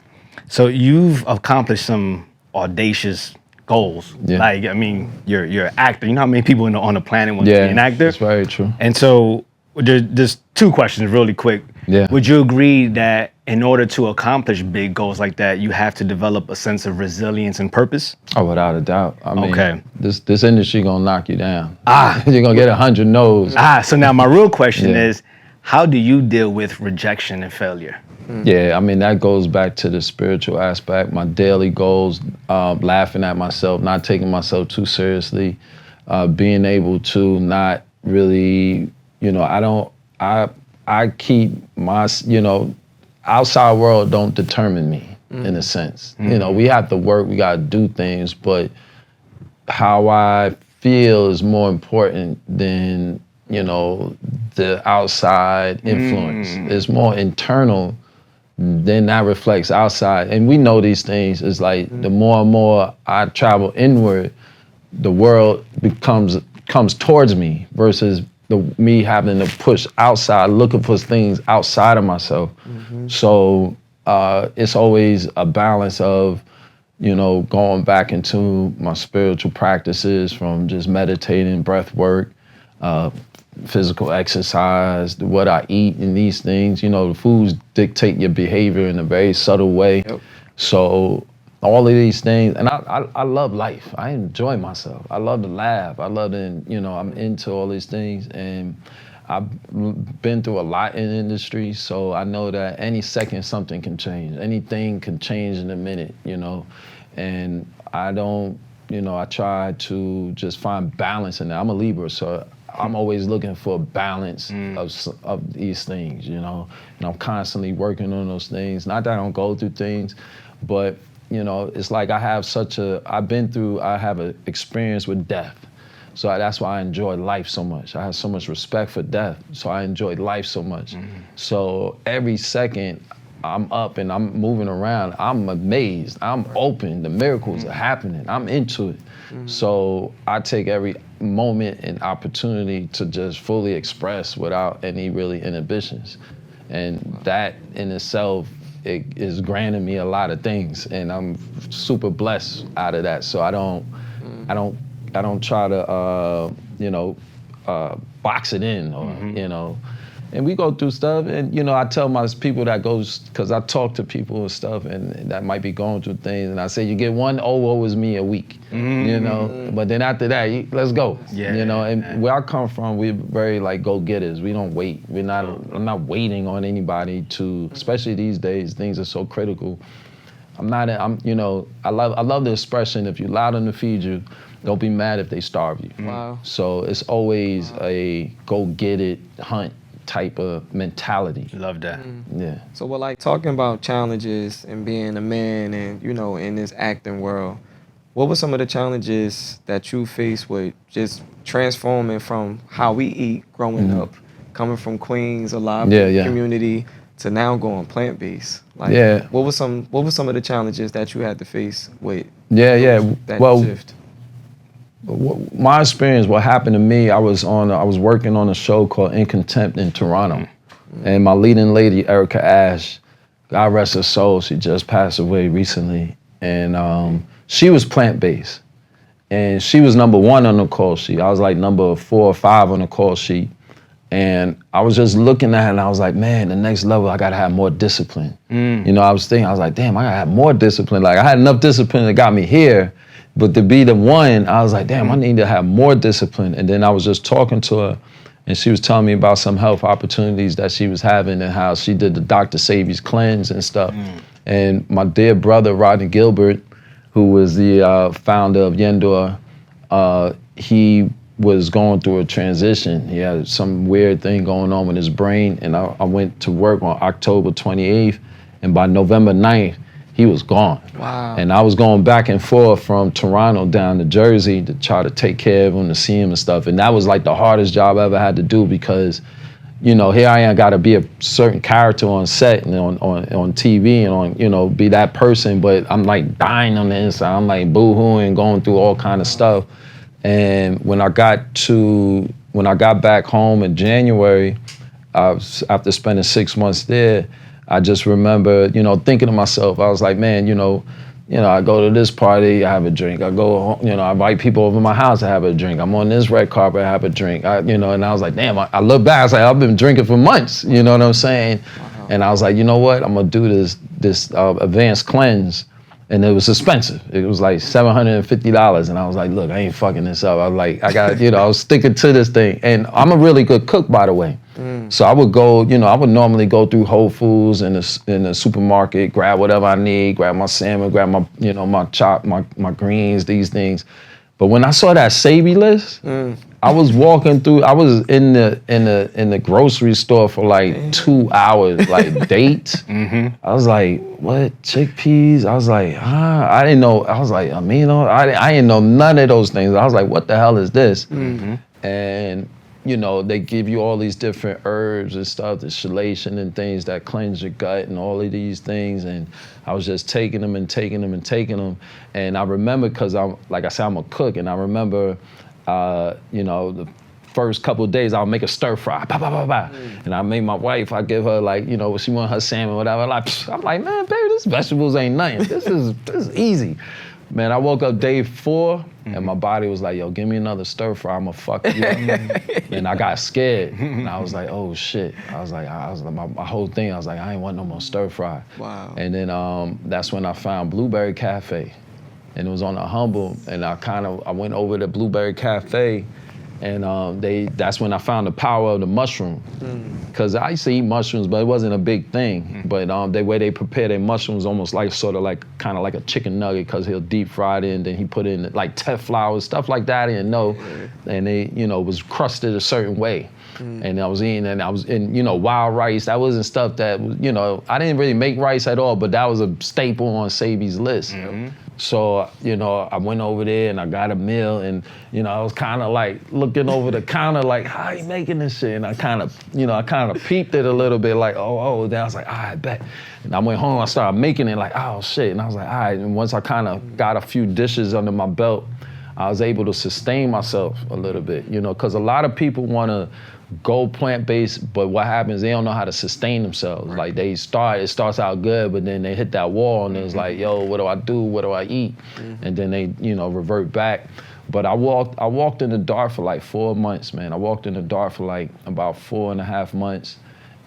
so you've accomplished some audacious goals. Yeah. Like, I mean, you're an actor. You know how many people on the planet want to be an actor? That's very true. And so there's two questions really quick. Yeah. Would you agree that in order to accomplish big goals like that, you have to develop a sense of resilience and purpose? Oh, without a doubt. I mean, Okay. this industry gonna knock you down. Ah. You're gonna get 100 no's. So now my real question Yeah. is, how do you deal with rejection and failure? Yeah, I mean, that goes back to the spiritual aspect, my daily goals, laughing at myself, not taking myself too seriously, being able to not really, I keep my, outside world don't determine me in a sense. We have to work, we got to do things, but how I feel is more important than, the outside influence. It's more internal, then that reflects outside. And we know these things. It's like the more and more I travel inward, the world comes towards me versus me having to push outside, looking for things outside of myself. So it's always a balance of, going back into my spiritual practices from just meditating, breath work, physical exercise, what I eat and these things. The foods dictate your behavior in a very subtle way. Yep. So all of these things, and I love life. I enjoy myself. I love to laugh. I love to, I'm into all these things, and I've been through a lot in the industry, so I know that any second something can change. Anything can change in a minute, and I don't, I try to just find balance in that. I'm a Libra, so I'm always looking for a balance of these things, and I'm constantly working on those things. Not that I don't go through things, but it's like I have an experience with death. So that's why I enjoy life so much. I have so much respect for death, so I enjoy life so much. So every second I'm up and I'm moving around, I'm amazed, I'm open, the miracles are happening, I'm into it. So I take every moment and opportunity to just fully express without any really inhibitions. And that in itself, it is granting me a lot of things, and I'm super blessed out of that. So I don't try to box it in or and we go through stuff, and I tell my people that goes, because I talk to people and stuff and that might be going through things, and I say you get one woe is me a week, but then after that let's go. And where I come from, we're very like go-getters. We don't wait. I'm not waiting on anybody to, especially these days, things are so critical. I love the expression, if you're allowed them to feed you, don't be mad if they starve you. Wow. So it's always a go-get-it hunt type of mentality. Love that. Yeah. So we're like talking about challenges and being a man and, in this acting world. What were some of the challenges that you faced with just transforming from how we eat growing up, coming from Queens, a live community, to now going plant-based? Like, what were some of the challenges that you had to face with that shift? My experience, what happened to me, I was working on a show called In Contempt in Toronto, and my leading lady, Erica Ash, God rest her soul, she just passed away recently, and she was plant-based, and she was number 1 on the call sheet. I was like number 4 or 5 on the call sheet, and I was just looking at her, and I was like, man, the next level, I gotta have more discipline. I was like, damn, I gotta have more discipline. Like, I had enough discipline that got me here, but to be the one, I was like, damn, I need to have more discipline. And then I was just talking to her, and she was telling me about some health opportunities that she was having and how she did the Dr. Savi's cleanse and stuff. And my dear brother, Rodney Gilbert, who was the founder of Yendor, he was going through a transition. He had some weird thing going on with his brain, and I went to work on October 28th, and by November 9th, he was gone. Wow. And I was going back and forth from Toronto down to Jersey to try to take care of him, to see him and stuff. And that was like the hardest job I ever had to do, because, here I am, got to be a certain character on set and on TV and on, be that person, but I'm like dying on the inside. I'm like boo-hooing, going through all kind of stuff. And when I got back home in January, after spending 6 months there, I just remember, thinking to myself, I was like, man, you know, I go to this party, I have a drink. I go, you know, I invite people over to my house, I have a drink. I'm on this red carpet, I have a drink. You know, and I was like, damn, I look back, I was like, I've been drinking for months, you know what I'm saying? And I was like, you know what, I'm gonna do this advanced cleanse. And it was expensive. It was like $750. And I was like, look, I ain't fucking this up. I was like, I got, you know, I was sticking to this thing. And I'm a really good cook, by the way. So I would go, you know, I would normally go through Whole Foods in the supermarket, grab whatever I need, grab my salmon, grab my, you know, my chop, my greens, these things. But when I saw that Savvy list, I was walking through, I was in the grocery store for like 2 hours, like dates. I was like, what, chickpeas? I was like, I didn't know, I was like, amino, I didn't know none of those things. I was like, what the hell is this? And, you know, they give you all these different herbs and stuff, the chelation and things that cleanse your gut and all of these things. And I was just taking them and taking them and taking them. And I remember, because I'm, like I said, I'm a cook, and I remember, you know, the first couple of days I'll make a stir fry, and I made my wife, I give her like, you know, she want her salmon, whatever. I'm like, man, baby, this vegetables ain't nothing. This is easy. Man, I woke up day 4 and my body was like, yo, give me another stir fry, I'ma fuck you up. And I got scared. And I was like, oh shit. I was like, my whole thing, I was like, I ain't want no more stir fry. Wow. And then that's when I found Blueberry Cafe. And it was on a Humble, and I went over to Blueberry Cafe, and that's when I found the power of the mushroom. Because I used to eat mushrooms, but it wasn't a big thing. But the way they prepare their mushrooms, almost like sort of like kind of like a chicken nugget, because he'll deep fry it in, then he put in like Tet flour, stuff like that. I didn't know, and they, you know, was crusted a certain way. And I was eating, and I was in, you know, wild rice. That wasn't stuff that, you know, I didn't really make rice at all, but that was a staple on Savvy's list. So, you know, I went over there and I got a meal, and, you know, I was kind of like looking over the counter like, how you making this shit? And I kind of, you know, I kind of peeped it a little bit like, oh, then I was like, all right, bet. And I went home, I started making it like, oh shit. And I was like, all right. And once I kind of got a few dishes under my belt, I was able to sustain myself a little bit, you know, because a lot of people want to go plant-based, but what happens, they don't know how to sustain themselves. Like it starts out good, but then they hit that wall and it's like, yo, what do I do? What do I eat? And then they, you know, revert back. But I walked in the dark for like 4 months, man. I walked in the dark for like about 4.5 months.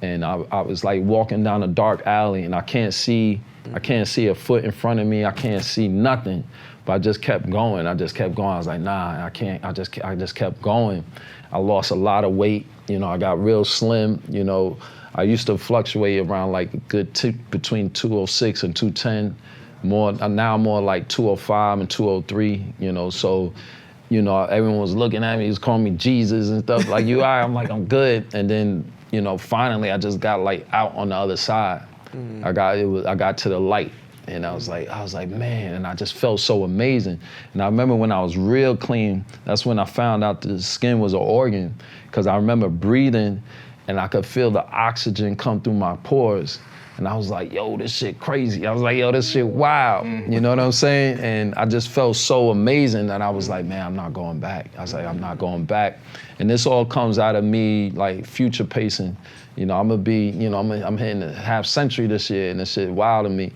And I was like walking down a dark alley, and I can't see a foot in front of me. I can't see nothing. But I just kept going. I was like, nah, I can't. I just kept going. I lost a lot of weight. You know, I got real slim. You know, I used to fluctuate around like a good between 206 and 210. Now more like 205 and 203. You know, so, you know, everyone was looking at me, was calling me Jesus and stuff. Like, you all right? I'm like, I'm good. And then, you know, finally I just got like out on the other side. I got to the light. And I was like, man, and I just felt so amazing. And I remember when I was real clean, that's when I found out the skin was an organ, because I remember breathing and I could feel the oxygen come through my pores. And I was like, yo, this shit crazy. I was like, yo, this shit wild. You know what I'm saying? And I just felt so amazing that I was like, man, I'm not going back. I was like, I'm not going back. And this all comes out of me like future pacing. You know, I'm gonna be, you know, I'm hitting a half century this year, and this shit wild to me.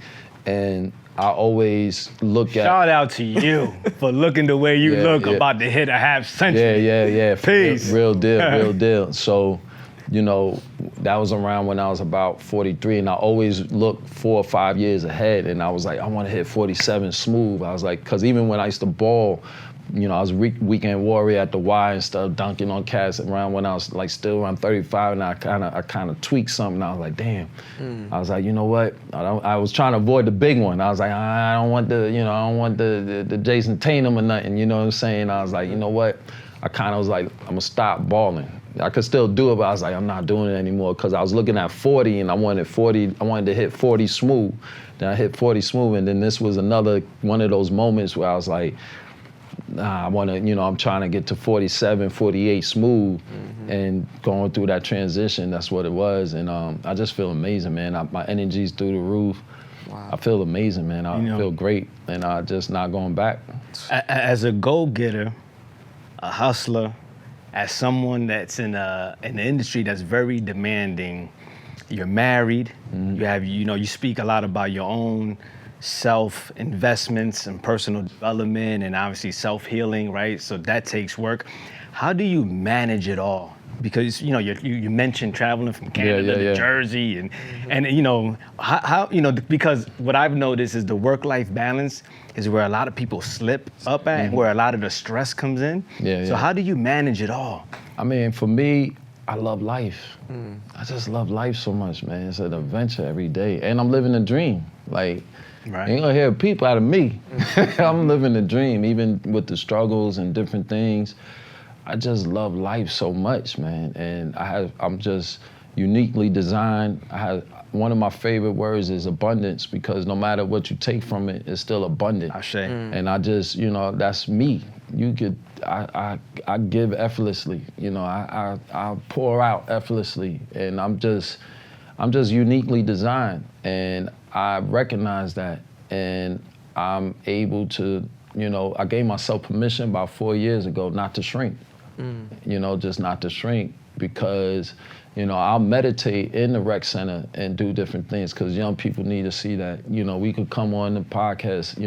And I always look at... Shout out to you for looking the way you look, about to hit a half century. Yeah. Peace. Real deal. So, you know, that was around when I was about 43, and I always looked 4 or 5 years ahead, and I was like, I want to hit 47 smooth. I was like, because even when I used to ball, you know, I was weekend warrior at the Y and stuff, dunking on cats around when I was like still around 35, and I kind of tweaked something. I was like, damn. I was like, you know what? I was trying to avoid the big one. I was like, I don't want the Jason Tatum or nothing. You know what I'm saying? I was like, you know what? I kind of was like, I'm gonna stop balling. I could still do it, but I was like, I'm not doing it anymore, because I was looking at 40, and I wanted to hit 40 smooth. Then I hit 40 smooth, and then this was another one of those moments where I was like, nah, I want to, you know, I'm trying to get to 47, 48 smooth, and going through that transition, that's what it was. And I just feel amazing, man. My energy's through the roof. Wow. I feel amazing, man. I feel great, and I'm just not going back. As a go-getter, a hustler, as someone that's in the industry that's very demanding, you're married, you have, you know, you speak a lot about your own self investments and personal development and obviously self healing, right? So that takes work. How do you manage it all? Because you mentioned traveling from Canada to Jersey and how because what I've noticed is the work-life balance is where a lot of people slip up at, where a lot of the stress comes in. So how do you manage it all? I mean, for me, I love life. I just love life so much, man. It's an adventure every day, and I'm living a dream. Like, right. You ain't gonna hear a peep out of me. I'm living a dream, even with the struggles and different things. I just love life so much, man, and I'm just uniquely designed. One of my favorite words is abundance, because no matter what you take from it, it's still abundant. And I just, that's me. I give effortlessly. I pour out effortlessly, and I'm just uniquely designed, and I recognize that, and I'm able to, I gave myself permission about 4 years ago not to shrink. Just not to shrink, because, I'll meditate in the rec center and do different things, because young people need to see that, we could come on the podcast,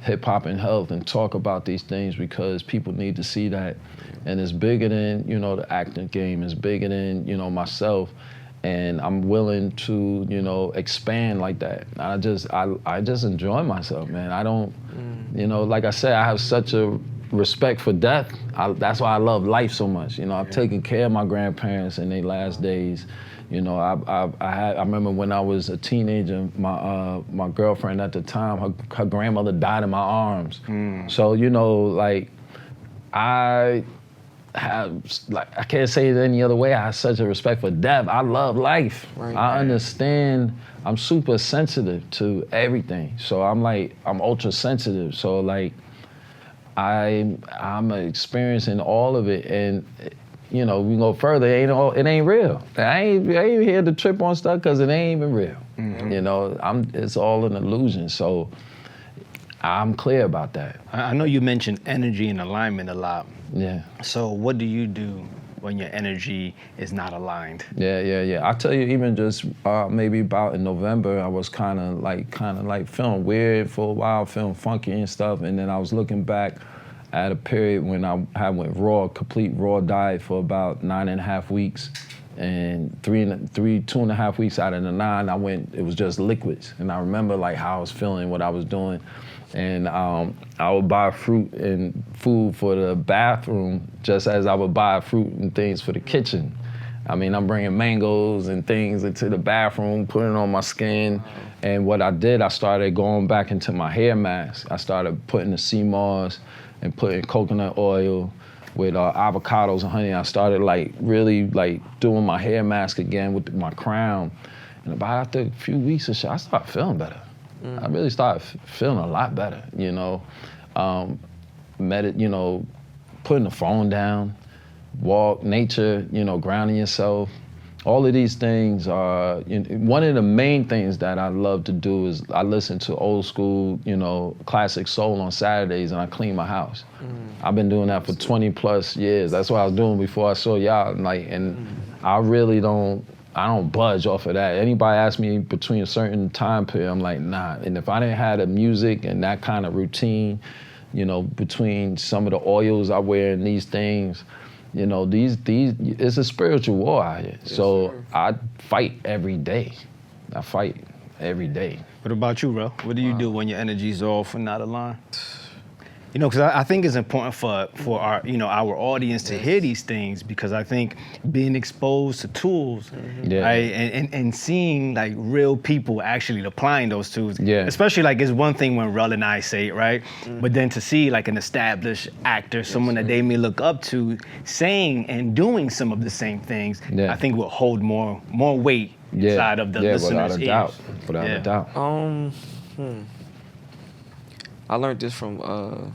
Hip Hop and Health, and talk about these things, because people need to see that. And it's bigger than, the acting game. It's bigger than, myself. And I'm willing to, expand like that. I just enjoy myself, man. I don't, like I said, I have such a respect for death. That's why I love life so much. I've taken care of my grandparents in their last days. I remember when I was a teenager, my girlfriend at the time, her grandmother died in my arms. So I can't say it any other way. I have such a respect for death. I love life. Right. I understand. I'm super sensitive to everything. So I'm ultra sensitive. So I'm experiencing all of it, and we go further. It ain't real. I ain't here to trip on stuff, because it ain't even real. It's all an illusion. So I'm clear about that. I know you mentioned energy and alignment a lot. Yeah. So what do you do when your energy is not aligned? Yeah. I'll tell you, even just maybe about in November, I was kind of feeling weird for a while, feeling funky and stuff. And then I was looking back at a period when I went complete raw diet for about 9.5 weeks. And 2.5 weeks out of the 9, it was just liquids. And I remember how I was feeling, what I was doing. And I would buy fruit and food for the bathroom, just as I would buy fruit and things for the kitchen. I mean, I'm bringing mangoes and things into the bathroom, putting it on my skin. And what I did, I started going back into my hair mask. I started putting the sea moss and putting coconut oil with avocados and honey. I started really doing my hair mask again with my crown. And about after a few weeks of shit, I started feeling better. I really started feeling a lot better, putting the phone down, walk, nature, grounding yourself. All of these things are, one of the main things that I love to do is I listen to old school, classic soul on Saturdays, and I clean my house. I've been doing that for 20 plus years. That's what I was doing before I saw y'all, and I really don't budge off of that. Anybody ask me between a certain time period, I'm like, nah. And if I didn't have the music and that kind of routine, between some of the oils I wear and these things, these it's a spiritual war out here. Yes, so sir. I fight every day. What about you, bro? What do you do when your energy's off and not aligned? Because I think it's important for our our audience to hear these things, because I think being exposed to tools, right, and seeing real people actually applying those tools, especially it's one thing when Rel and I say it, right, but then to see an established actor, someone that they may look up to, saying and doing some of the same things, I think will hold more weight inside of the listeners' ears. Without a doubt. I learned this from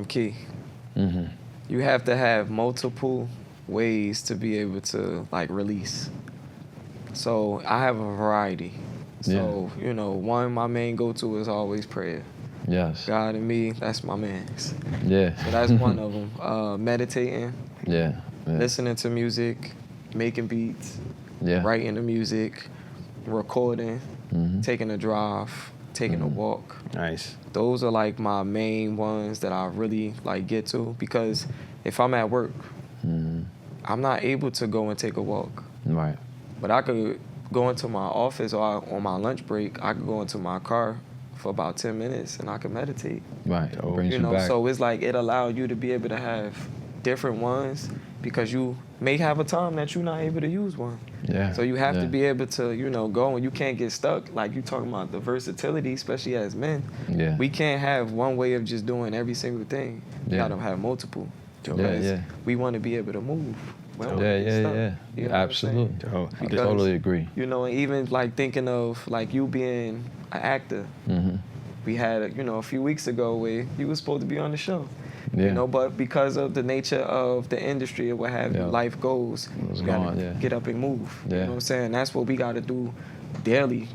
Key. You have to have multiple ways to be able to release. So I have a variety. So one, my main go-to is always prayer. Yes. God and me, that's my man's. Yeah. So that's one of them. Meditating. Yeah. Listening to music, making beats. Yeah. Writing the music, recording, taking a drive. taking a walk. Nice. Those are like my main ones that I really like get to, because if I'm at work, I'm not able to go and take a walk. Right. But I could go into my office, or on my lunch break, I could go into my car for about 10 minutes and I could meditate. Right. It brings You you know, back. so it's like it allows you to be able to have different ones, because you may have a time that you're not able to use one. Yeah. So you have to yeah. be able to, go, and you can't get stuck. Like you talking about the versatility, especially as men. Yeah. We can't have one way of just doing every single thing. You Yeah. gotta have multiple. Yeah, Because yeah. we want to be able to move. We don't wanna Yeah, get yeah, stuck. yeah. You know what I'm Absolutely. saying? Oh, I Because- totally agree. And even like thinking of like you being an actor. Hmm. We had, a few weeks ago where you was supposed to be on the show. Yeah. But because of the nature of the industry or what have you, Yeah. life goes. was You gotta gone, yeah. get up and move. You Yeah. know what I'm saying? That's what we gotta do daily.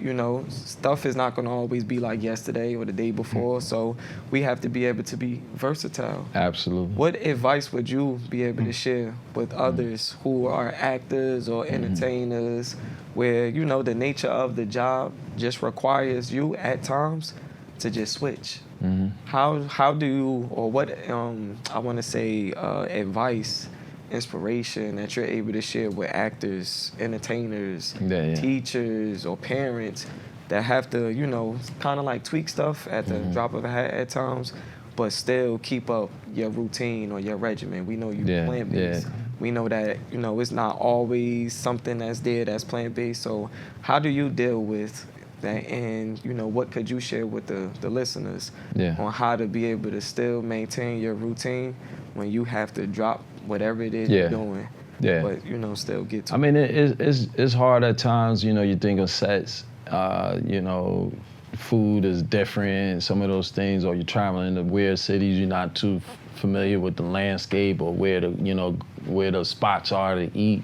Stuff is not gonna always be like yesterday or the day before. So we have to be able to be versatile. Absolutely. What advice would you be able to share with others who are actors or entertainers, where the nature of the job just requires you at times to just switch? How do you, or what I want to say advice, inspiration that you're able to share with actors, entertainers, Yeah. teachers, or parents that have to kind of like tweak stuff at the drop of a hat at times, but still keep up your routine or your regimen? We know you Yeah, plant-based. yeah. We know that it's not always something that's there that's plant-based. So how do you deal with that, and what could you share with the listeners on how to be able to still maintain your routine when you have to drop whatever it is you're doing, Yeah. but still get to I mean, it's hard at times. You think of sets. Food is different. Some of those things, or you're traveling to weird cities. You're not too familiar with the landscape or where the spots are to eat.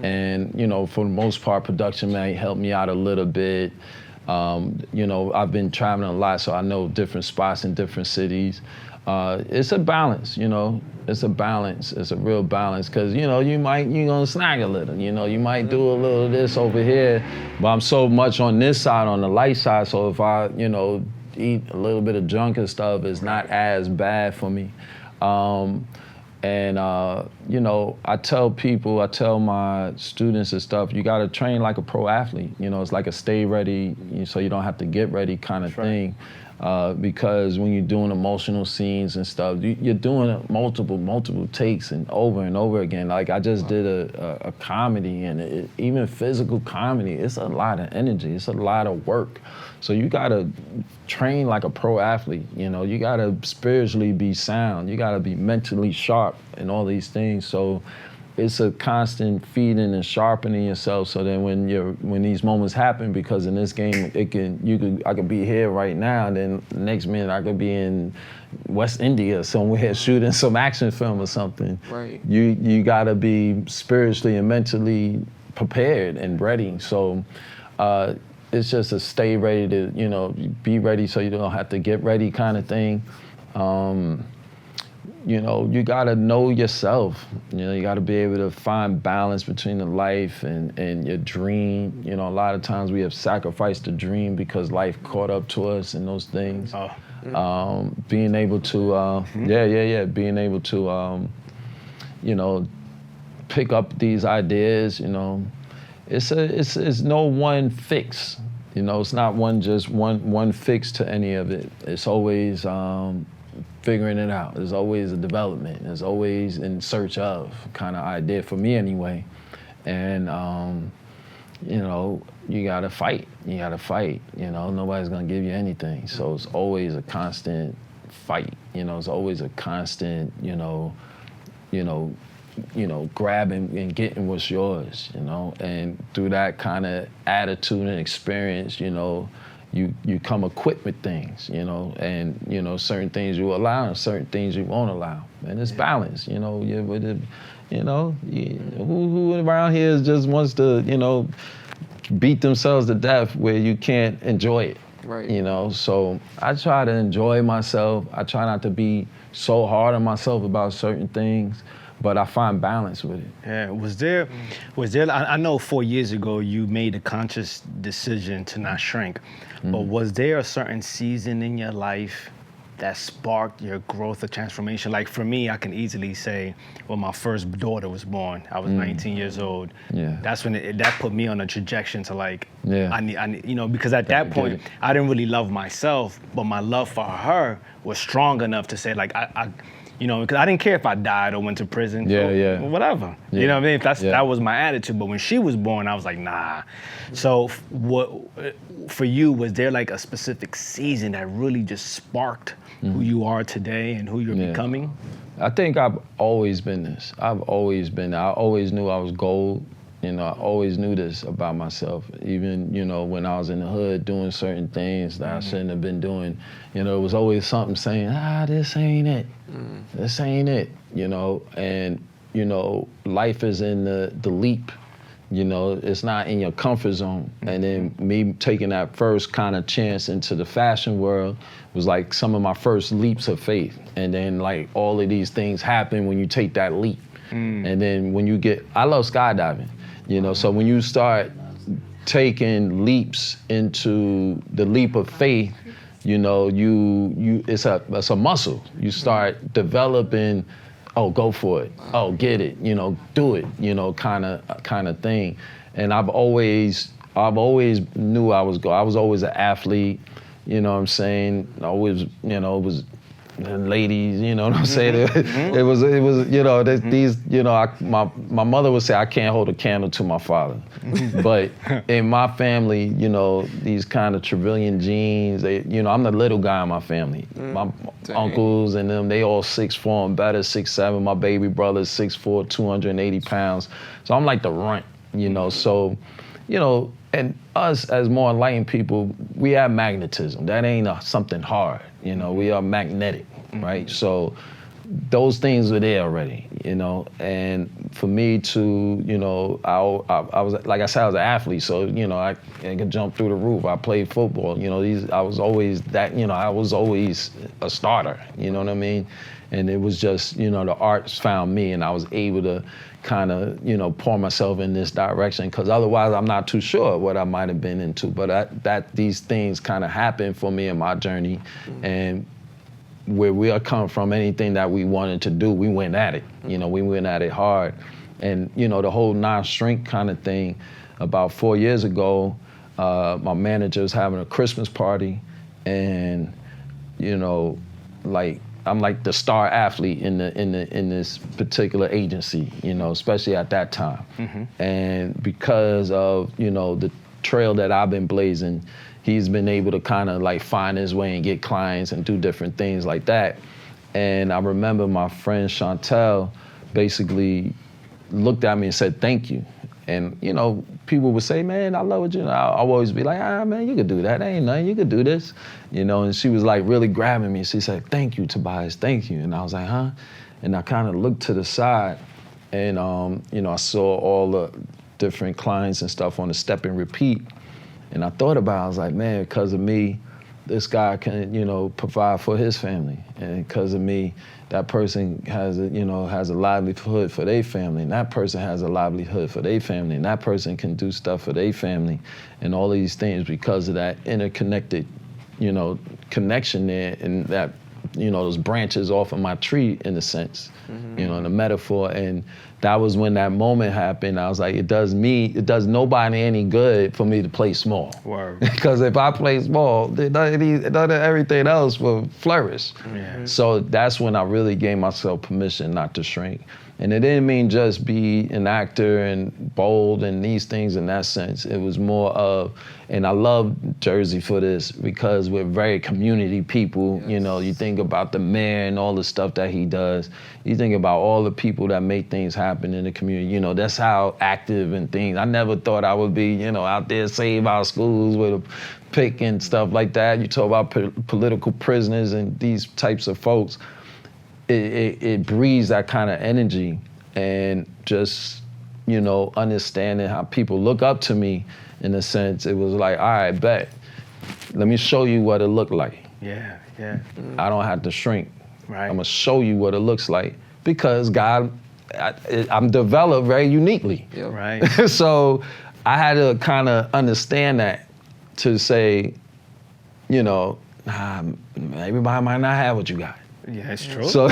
And for the most part, production may help me out a little bit. I've been traveling a lot, so I know different spots in different cities. It's a balance, It's a balance. It's a real balance, because you're gonna snag a little. You might do a little of this over here, but I'm so much on this side, on the light side. So if I eat a little bit of junk and stuff, it's not as bad for me. I tell my students and stuff, you gotta train like a pro athlete. It's like a stay ready, so you don't have to get ready kind of thing. Because when you're doing emotional scenes and stuff, you're doing multiple takes and over again. Like I just did a comedy, and even physical comedy, it's a lot of energy. It's a lot of work. So you gotta train like a pro athlete. You gotta spiritually be sound. You gotta be mentally sharp and all these things. So it's a constant feeding and sharpening yourself, so then when these moments happen, because in this game I could be here right now, and then the next minute I could be in West India somewhere shooting some action film or something. Right. You gotta be spiritually and mentally prepared and ready. So it's just a stay ready to be ready, so you don't have to get ready kind of thing. You gotta know yourself. You gotta be able to find balance between the life and your dream. A lot of times we have sacrificed the dream because life caught up to us and those things. Being able to, being able to, pick up these ideas. It's no one fix. It's not one fix to any of it. It's always figuring it out. There's always a development. There's always in search of kind of idea, for me anyway. And you gotta fight. Nobody's gonna give you anything. So it's always a constant fight. It's always a constant, grabbing and getting what's yours, and through that kind of attitude and experience, you come equipped with things, and certain things you allow and certain things you won't allow, and it's balance. Who around here just wants to beat themselves to death where you can't enjoy it. Right. So I try to enjoy myself. I try not to be so hard on myself about certain things, but I find balance with it. Yeah. Was there? I know 4 years ago you made a conscious decision to not shrink, but was there a certain season in your life that sparked your growth or transformation? Like for me, I can easily say, when my first daughter was born, I was 19 years old. Yeah. That's when that put me on a trajectory to like, Yeah. I need, because at that point, I didn't really love myself, but my love for her was strong enough to say like, because I didn't care if I died or went to prison. Yeah. Whatever. Yeah. You know what I mean? If Yeah. that was my attitude. But when she was born, I was like, nah. So what for you, was there like a specific season that really just sparked who you are today and who you're becoming? I think I've always been this. I always knew I was gold. I always knew this about myself. Even, when I was in the hood doing certain things that I shouldn't have been doing, it was always something saying, this ain't it. This ain't it, and, life is in the leap. It's not in your comfort zone. And then me taking that first kind of chance into the fashion world was like some of my first leaps of faith. And then like all of these things happen when you take that leap. And then when I love skydiving, so when you start taking leaps into the leap of faith, it's a muscle. You start developing, go for it. Get it, do it, kind of thing. And I've always knew I was always an athlete, you know what I'm saying? I always, it was the ladies, you know what I'm saying? It was, these, my mother would say I can't hold a candle to my father. But in my family, these kind of Trevelyan genes, I'm the little guy in my family. My uncles and them, they all 6'4" and better, 6'7". My baby brother's 6'4", 280 pounds. So I'm like the runt, so, and us as more enlightened people, we have magnetism. That ain't something hard, we are magnetic, right? So those things were there already, and for me to, I was, like I said, I was an athlete, so, I could jump through the roof. I played football, I was always that, I was always a starter, you know what I mean? And it was just, the arts found me, and I was able to kind of, pour myself in this direction, because otherwise I'm not too sure what I might have been into. But that these things kind of happened for me in my journey, and where we are coming from, anything that we wanted to do, we went at it. We went at it hard. And, the whole non-shrink kind of thing, about 4 years ago, my manager was having a Christmas party, and, I'm like the star athlete in this particular agency, especially at that time. And because of, the trail that I've been blazing, he's been able to kind of like find his way and get clients and do different things like that. And I remember my friend Chantel basically looked at me and said, thank you. And, people would say, man, I love what you know. I'll always be like, man, you could do that. Ain't nothing, you could do this. And she was like really grabbing me. She said, thank you, Tobias, thank you. And I was like, huh? And I kind of looked to the side, and, I saw all the different clients and stuff on the step and repeat. And I thought about it, I was like, man, because of me, this guy can, provide for his family. And because of me, that person has a livelihood for their family, and that person has a livelihood for their family, and that person can do stuff for their family, and all these things because of that interconnected, connection there, and that, those branches off of my tree, in a sense, in a metaphor. And that was when that moment happened. I was like, it does nobody any good for me to play small. Word. Because if I play small, then everything else will flourish. Yeah. So that's when I really gave myself permission not to shrink. And it didn't mean just be an actor and bold and these things in that sense. It was more of, and I love Jersey for this because we're very community people. Yes. You think about the mayor and all the stuff that he does. You think about all the people that make things happen in the community. That's how active and things. I never thought I would be, out there save our schools with a pick and stuff like that. You talk about political prisoners and these types of folks. It breeds that kind of energy, and just, understanding how people look up to me, in a sense, it was like, all right, bet. Let me show you what it looked like. Yeah. I don't have to shrink. Right. I'm gonna show you what it looks like, because God I'm developed very uniquely. Yep. Right. So I had to kind of understand that to say, you know, everybody might not have what you got. Yeah, it's true. So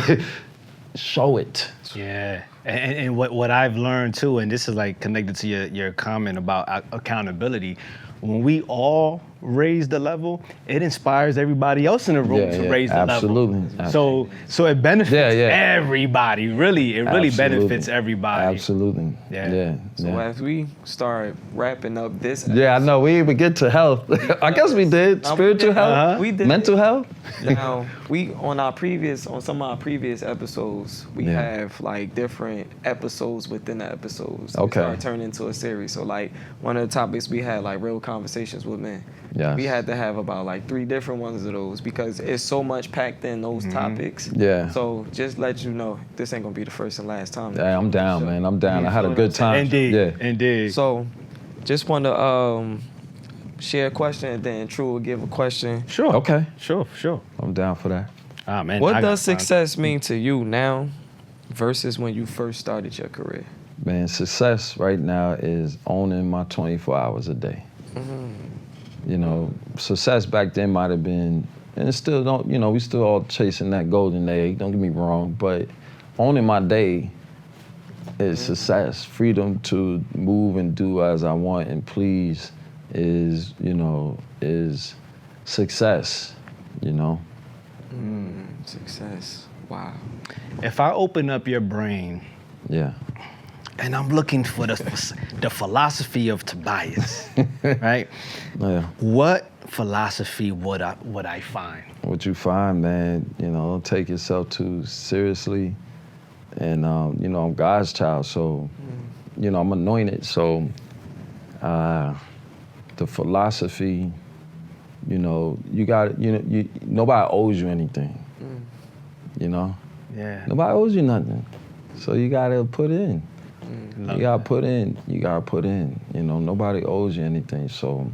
show it. Yeah, and what I've learned too, and this is like connected to your comment about accountability. When we all raise the level, it inspires everybody else in the room to raise the absolutely. level. So it benefits everybody. Really, it really benefits everybody. Absolutely. Yeah. So as we start wrapping up this Yeah, I know. We didn't even get to health. I guess we did. Spiritual health, we did mental health. Now we on some of our previous episodes, we have like different episodes within the episodes. Okay. Start turning into a series. So like one of the topics we had like real conversations with men. Yes. We had to have about like 3 different ones of those because it's so much packed in those topics. Yeah. So just let you know, this ain't gonna be the first and last time. Hey, I'm down, man. I'm down. I had a good time. Indeed. Yeah. Indeed. So just want to share a question and then True will give a question. Sure. Okay. Sure. I'm down for that. Ah, man. What I got does success mean to you now versus when you first started your career? Man, success right now is owning my 24 hours a day. You know, success back then might have been, and it still don't, you know, we still all chasing that golden egg, don't get me wrong, but owning my day is success. Freedom to move and do as I want and please is, you know, is success, you know? Success. Wow. If I open up your brain Yeah. and I'm looking for the philosophy of Tobias, right? Yeah. What philosophy would I find? What you find, man, you know, don't take yourself too seriously. And, you know, I'm God's child, so, you know, I'm anointed. So the philosophy, you know, you got, you know, nobody owes you anything, you know? Yeah. Nobody owes you nothing. So you gotta put in. You gotta put in. You gotta put in. You know, nobody owes you anything. So,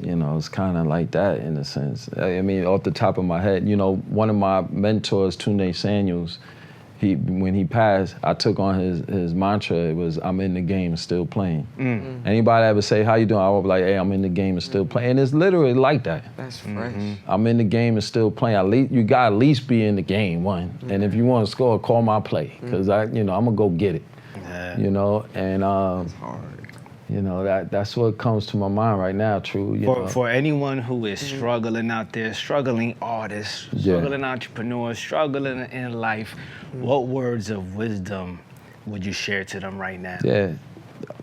you know, it's kind of like that in a sense. I mean, off the top of my head, you know, one of my mentors, Tunde Samuels, when he passed, I took on his mantra. It was, I'm in the game and still playing. Anybody ever say, how you doing? I would be like, hey, I'm in the game and still playing. And it's literally like that. That's fresh. I'm in the game and still playing. You got to at least be in the game, one. And if you want to score, call my play. Because, you know, I'm going to go get it. Yeah. You know, and, It's hard. you know, that's what comes to my mind right now, True. You know. For anyone who is struggling out there, struggling artists, struggling entrepreneurs, struggling in life, what words of wisdom would you share to them right now? Yeah,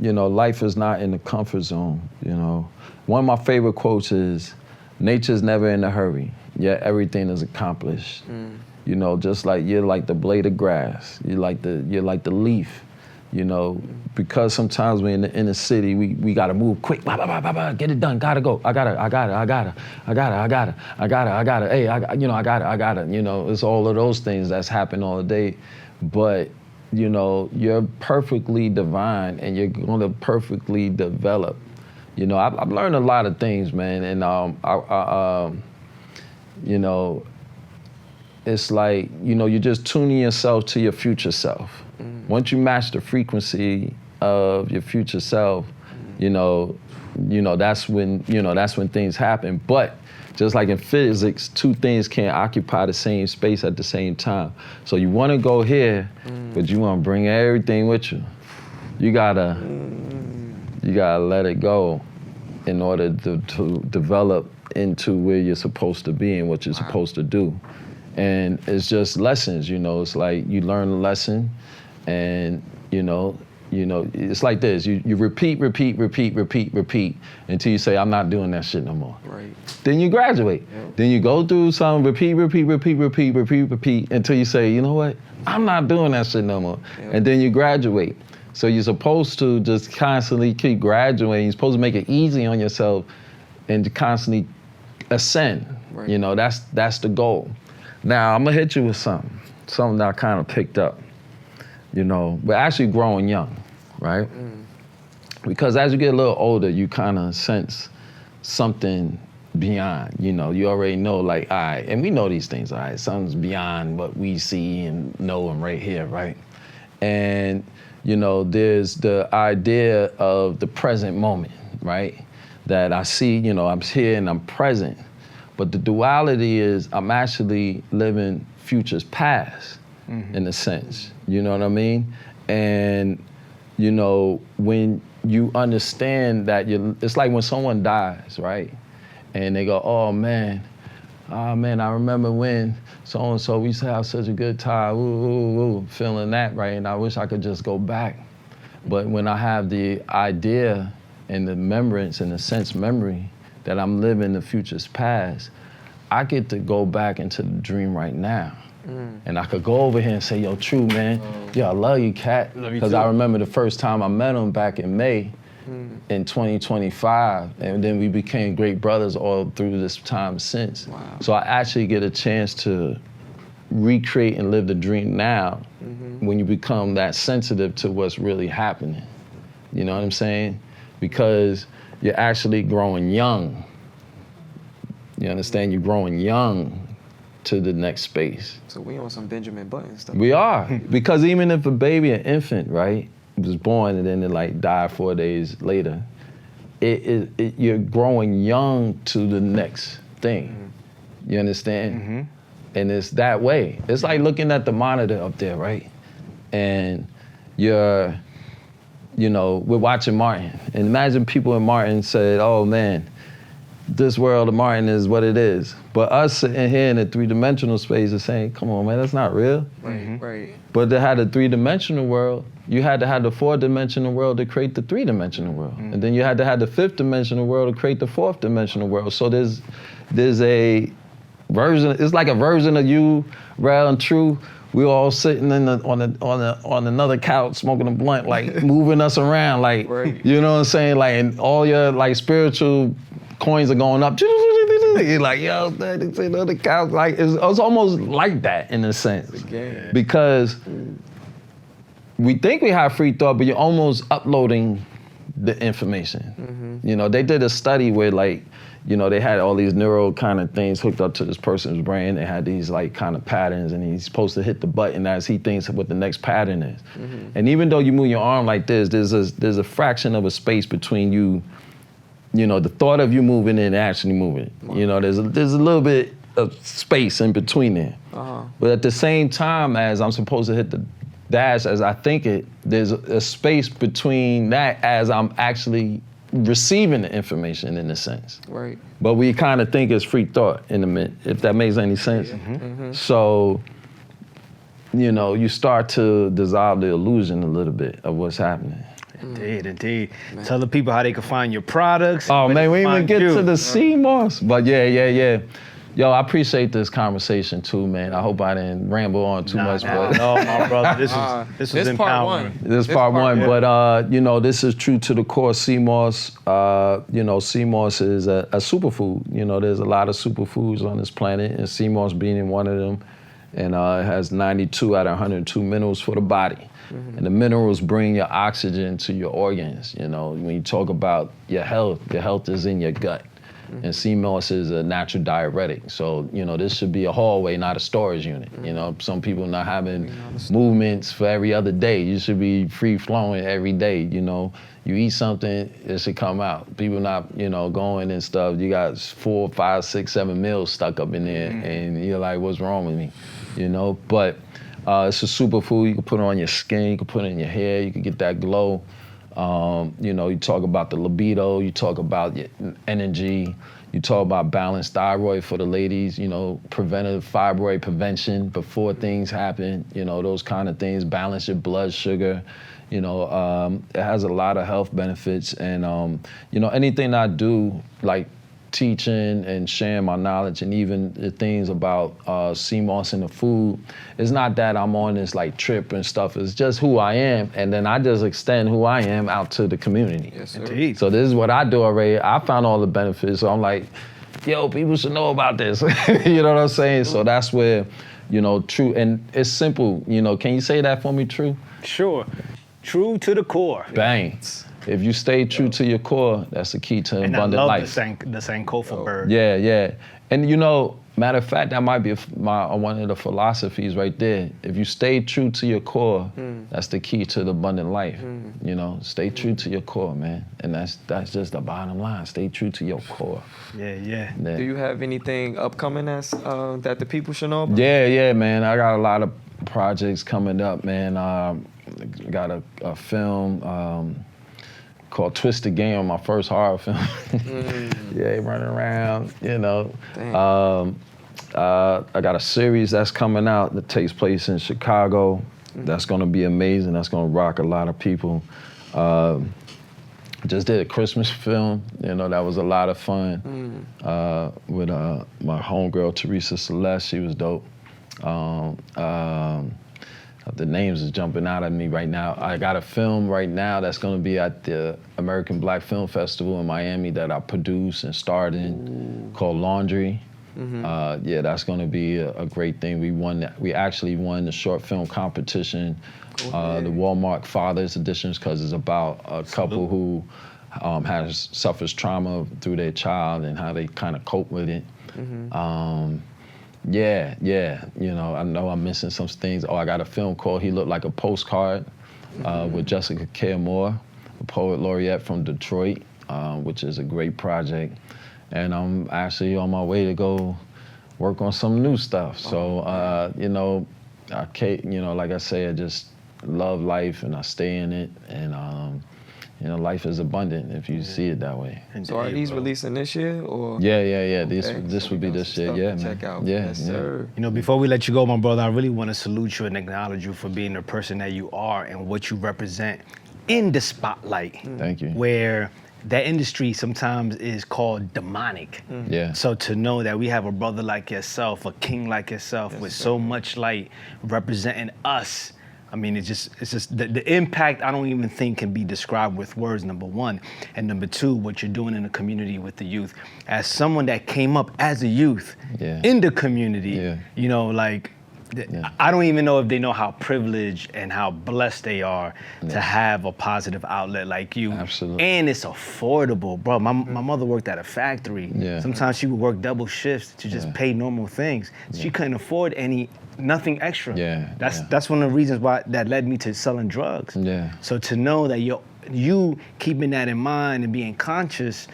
you know, life is not in the comfort zone, you know. One of my favorite quotes is, nature's never in a hurry, yet everything is accomplished. You know, just like you're like the blade of grass, you're like the leaf, you know, because sometimes we're in the inner city, we gotta move quick, get it done, gotta go, I gotta, hey, I gotta, you know, it's all of those things that's happening all day, but, you know, you're perfectly divine and you're gonna perfectly develop. You know, I've learned a lot of things, man, and you know, it's like, you know, you're just tuning yourself to your future self. Once you match the frequency of your future self, you know, that's when things happen. But just like in physics, two things can't occupy the same space at the same time. So you want to go here, but you want to bring everything with you. You gotta let it go in order to develop into where you're supposed to be and what you're supposed to do. And it's just lessons, you know. It's like you learn a lesson, and you know, it's like this. You repeat until you say, I'm not doing that shit no more. Right. Then you graduate. Yep. Then you go through some repeat until you say, you know what? I'm not doing that shit no more. Yep. And then you graduate. So you're supposed to just constantly keep graduating. You're supposed to make it easy on yourself and to constantly ascend. Right. You know, that's the goal. Now, I'm gonna hit you with something that I kind of picked up. You know, we're actually growing young, right? Because as you get a little older, you kind of sense something beyond, you know, you already know, like, all right, and we know these things, all right, something's beyond what we see and know and right here, right? And, you know, there's the idea of the present moment, right? That I see, you know, I'm here and I'm present. But the duality is I'm actually living futures past, in a sense. You know what I mean? And, you know, when you understand that it's like when someone dies, right? And they go, oh man, I remember when so-and-so, we used to have such a good time, feeling that, right? And I wish I could just go back. But when I have the idea and the remembrance and the sense memory that I'm living the future's past, I get to go back into the dream right now. And I could go over here and say, yo, True, man, yo, I love you, Cat. Because I remember the first time I met him back in May in 2025, and then we became great brothers all through this time since. Wow. So I actually get a chance to recreate and live the dream now when you become that sensitive to what's really happening. You know what I'm saying? Because you're actually growing young. You understand? You're growing young to the next space. So we on some Benjamin Button stuff. We are. Because even if a baby, an infant, right, was born and then it like died 4 days later, you're growing young to the next thing. You understand? And it's that way. It's like looking at the monitor up there, right? And we're watching Martin. And imagine people in Martin said, oh man, this world of Martin is what it is. But us sitting here in a three-dimensional space is saying, come on, man, that's not real. Right. But to have a three-dimensional world, you had to have the four-dimensional world to create the three-dimensional world. And then you had to have the fifth-dimensional world to create the fourth-dimensional world. So there's a version, it's like a version of you, Rel and True. We all sitting on another couch smoking a blunt, like moving us around, like, you know what I'm saying? Like, and all your like spiritual coins are going up. You're like, yo, it's another couch. Like, it's almost like that in a sense. Because we think we have free thought, but you're almost uploading the information. You know, they did a study where like, you know, they had all these neural kind of things hooked up to this person's brain. They had these like kind of patterns, and he's supposed to hit the button as he thinks what the next pattern is. And even though you move your arm like this, there's a fraction of a space between you know, the thought of you moving and actually moving. You know, there's a little bit of space in between there. But at the same time as I'm supposed to hit the dash as I think it, there's a space between that as I'm actually receiving the information in a sense. Right. But we kind of think it's free thought in a minute, if that makes any sense. So, you know, you start to dissolve the illusion a little bit of what's happening. Indeed. Tell the people how they can find your products. Oh man, we didn't even get to the CMOS. But yeah. Yo, I appreciate this conversation too, man. I hope I didn't ramble on too much. But No, my brother, this was empowering. This is part one, but you know, this is true to the core. CMOS, you know, CMOS is a superfood. You know, there's a lot of superfoods on this planet, and CMOS being one of them. And it has 92 out of 102 minerals for the body. And the minerals bring your oxygen to your organs. You know, when you talk about your health is in your gut. And CMOS is a natural diuretic. So, you know, this should be a hallway, not a storage unit. You know, some people not having movements for every other day. You should be free flowing every day. You know, you eat something, it should come out. People not, you know, going and stuff. You got 4, 5, 6, 7 meals stuck up in there, and you're like, what's wrong with me? You know, but it's a superfood. You can put it on your skin, you can put it in your hair, you can get that glow. You know, you talk about the libido, you talk about your energy, you talk about balanced thyroid for the ladies, you know, preventive fibroid prevention before things happen, you know, those kind of things, balance your blood sugar, you know, it has a lot of health benefits. And, you know, anything I do, like teaching and sharing my knowledge, and even the things about CMOS in the food, it's not that I'm on this like trip and stuff. It's just who I am, and then I just extend who I am out to the community. Yes, sir. Indeed. So this is what I do already. I found all the benefits, so I'm like, yo, people should know about this. You know what I'm saying? So that's where, you know, True, and it's simple. You know, can you say that for me, True? Sure. True to the core. Bang. If you stay true to your core, that's the key to And abundant I love life. the Sankofa bird. Yeah. And you know, Matter of fact, that might be one of the philosophies right there. If you stay true to your core, that's the key to the abundant life. You know, stay true to your core, man. And that's just the bottom line. Stay true to your core. Yeah. Do you have anything upcoming that the people should know about? Yeah, man. I got a lot of projects coming up, man. Got a film called Twist the Game, my first horror film. Yeah, running around, you know. I got a series that's coming out that takes place in Chicago. That's gonna be amazing. That's gonna rock a lot of people. Just did a Christmas film, you know, that was a lot of fun. With my homegirl, Teresa Celeste, she was dope. The names is jumping out at me right now. I got a film right now that's gonna be at the American Black Film Festival in Miami that I produced and starred in, called Laundry. Yeah, that's gonna be a great thing. We actually won the short film competition, the Walmart Fathers Editions, because it's about a couple who suffers trauma through their child and how they kind of cope with it. Yeah, you know I'm missing some things. I got a film called He Looked Like a Postcard with Jessica Care Moore, a poet laureate from Detroit, which is a great project. And I'm actually on my way to go work on some new stuff. So, you know, like I say, I just love life and I stay in it. And, you know, life is abundant if you see it that way. So are these releasing this year or? Yeah. Okay, This would be this year, yeah, man. Check out. Yeah, Yes, sir. You know, before we let you go, my brother, I really want to salute you and acknowledge you for being the person that you are and what you represent in the spotlight. Thank you. Where that industry sometimes is called demonic. Yeah. So to know that we have a brother like yourself, a king like yourself, with so much light representing us, I mean, it's just the impact I don't even think can be described with words, number one. And number two, what you're doing in the community with the youth. As someone that came up as a youth in the community, you know, like, I don't even know if they know how privileged and how blessed they are to have a positive outlet like you. Absolutely. And it's affordable, bro. My mother worked at a factory. Yeah. Sometimes she would work double shifts to just pay normal things. She couldn't afford nothing extra. That's one of the reasons why that led me to selling drugs. Yeah. So to know that you keeping that in mind and being conscious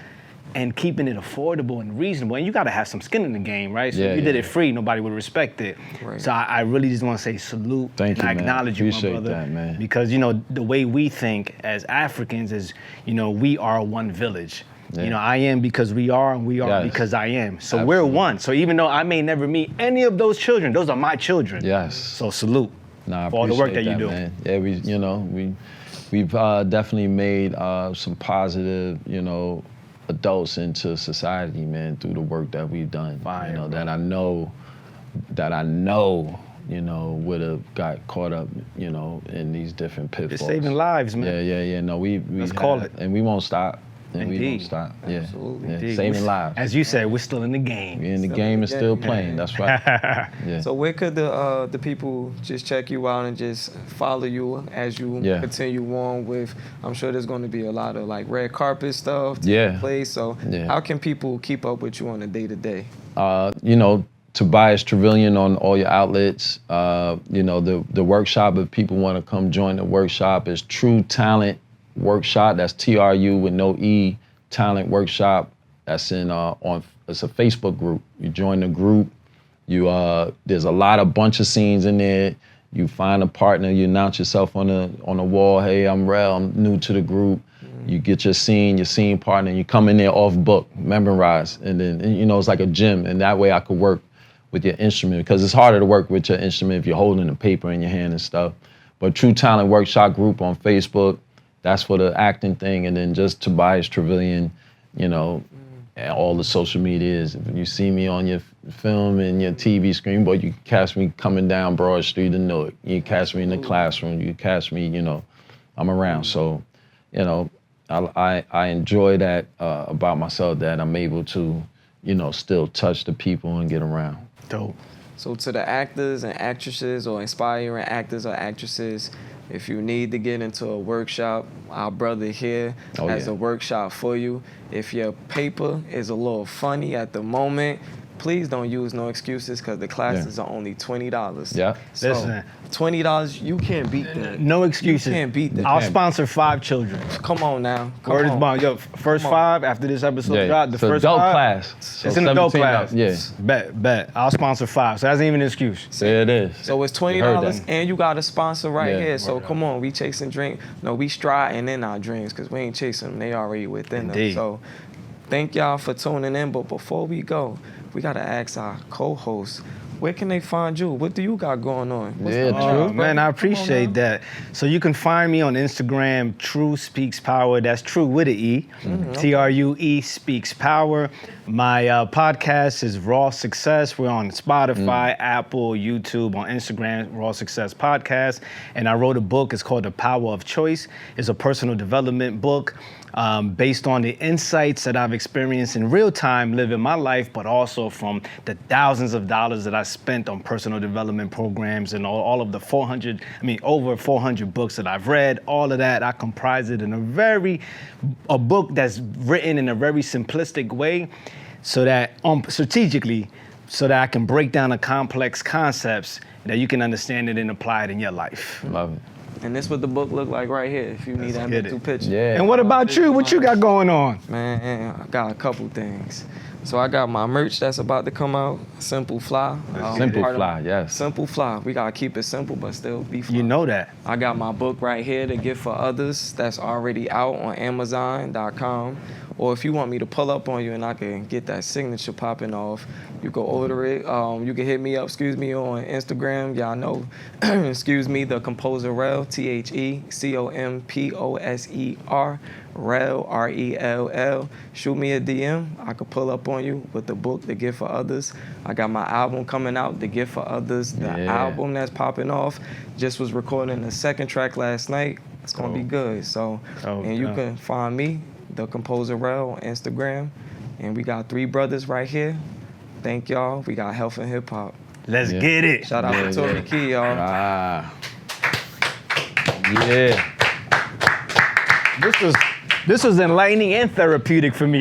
and keeping it affordable and reasonable, and you gotta have some skin in the game, right? So if you did it free, nobody would respect it. Right. So I really just wanna say salute. Thank you, and I man. acknowledge you, my Appreciate brother. that, man. Because, you know, the way we think as Africans is, you know, we are one village. Yeah. You know, I am because we are, and we are because I am. So we're one. So even though I may never meet any of those children, those are my children. Yes. So salute Nah, I for all the work that appreciate you do. man. Yeah, we've definitely made some positive, you know, adults into society, man, through the work that we've done. Fire, you know, bro. that I know, you know, would have got caught up, you know, in these different pitfalls. You're saving lives, man. Yeah. No, we Let's call it. and we won't stop. And we won't Indeed. stop. Yeah. Absolutely. Yeah. Indeed. Saving lives. As you said, we're still in the game. We in the Still game in the and still game. playing. That's right. Yeah. So where could the people just check you out and just follow you as you continue on with? I'm sure there's going to be a lot of like red carpet stuff taking place. So how can people keep up with you on a day-to-day? You know, Tobias Trevelyan on all your outlets. You know, the workshop, if people want to come join the workshop, is True Talent Workshop. That's TRU with no E, Talent Workshop. That's in it's a Facebook group. You join the group. There's a bunch of scenes in there. You find a partner. You announce yourself on the wall. Hey, I'm Rel. I'm new to the group. You get your scene partner. And you come in there off book, memorize, and then you know it's like a gym. And that way I could work with your instrument, because it's harder to work with your instrument if you're holding the paper in your hand and stuff. But True Talent Workshop group on Facebook. That's for the acting thing, and then just Tobias Trevelyan, you know, and all the social medias. If you see me on your film and your TV screen, boy, you can catch me coming down Broad Street in Newark. You can catch me in the classroom. You can catch me, you know, I'm around. So, you know, I enjoy that about myself, that I'm able to, you know, still touch the people and get around. Dope. So to the actors and actresses or aspiring actors or actresses, if you need to get into a workshop, our brother here has a workshop for you. If your paper is a little funny at the moment, please don't use no excuses because the classes are only $20. Yeah. So Listen. $20, you can't beat that. No excuses. You can't beat that. I'll sponsor 5 children. Come on now. Come Word is on. bond. Yo, first Come on. 5 after this episode Yeah. drop. The It's an first adult 5, class. So It's an adult 17 class. Yeah. Bet. I'll sponsor 5. So that's even an excuse. There it is. So it's You heard $20 that. and you got a sponsor right Yeah. here. So come on, we chasing drink. No, we striding in our dreams because we ain't chasing them. They already within Indeed. them. So thank y'all for tuning in. But before we go, we gotta ask our co-hosts, where can they find you? What do you got going on? What's Yeah, the True. Oh, bro? man, I Come on appreciate now. that. So you can find me on Instagram, True Speaks Power. That's True with an E. TRUE Speaks Power. My podcast is Raw Success. We're on Spotify, Apple, YouTube, on Instagram, Raw Success Podcast. And I wrote a book. It's called The Power of Choice. It's a personal development book based on the insights that I've experienced in real time living my life, but also from the thousands of dollars that I spent on personal development programs and all of the over 400 books that I've read. All of that, I comprise it in a book that's written in a very simplistic way, so that strategically, so that I can break down the complex concepts that you can understand it and apply it in your life. Love it. And this what the book look like right here. If you need that get mental it. picture. Yeah. And what about you? What you got going on? Man, I got a couple things. So I got my merch that's about to come out. Simple Fly. Simple part of- Fly, yes. Simple Fly. We gotta keep it simple, but still be fly. You know that. I got my book right here to give for others that's already out on Amazon.com. Or if you want me to pull up on you and I can get that signature popping off, you can order it. You can hit me up, on Instagram. Y'all know, the Composer Rel, TheComposer, Rel, RELL. Shoot me a DM. I could pull up on you with the book to give for others. I got my album coming out to give for others. The album that's popping off just was recording the second track last night. It's gonna be good. So, and you can find me, The Composer Rel, on Instagram. And we got 3 brothers right here. Thank y'all. We got Health and Hip Hop. Let's Yeah. get it. Shout out to Tory Key, y'all. Ah. Yeah. This was enlightening and therapeutic for me.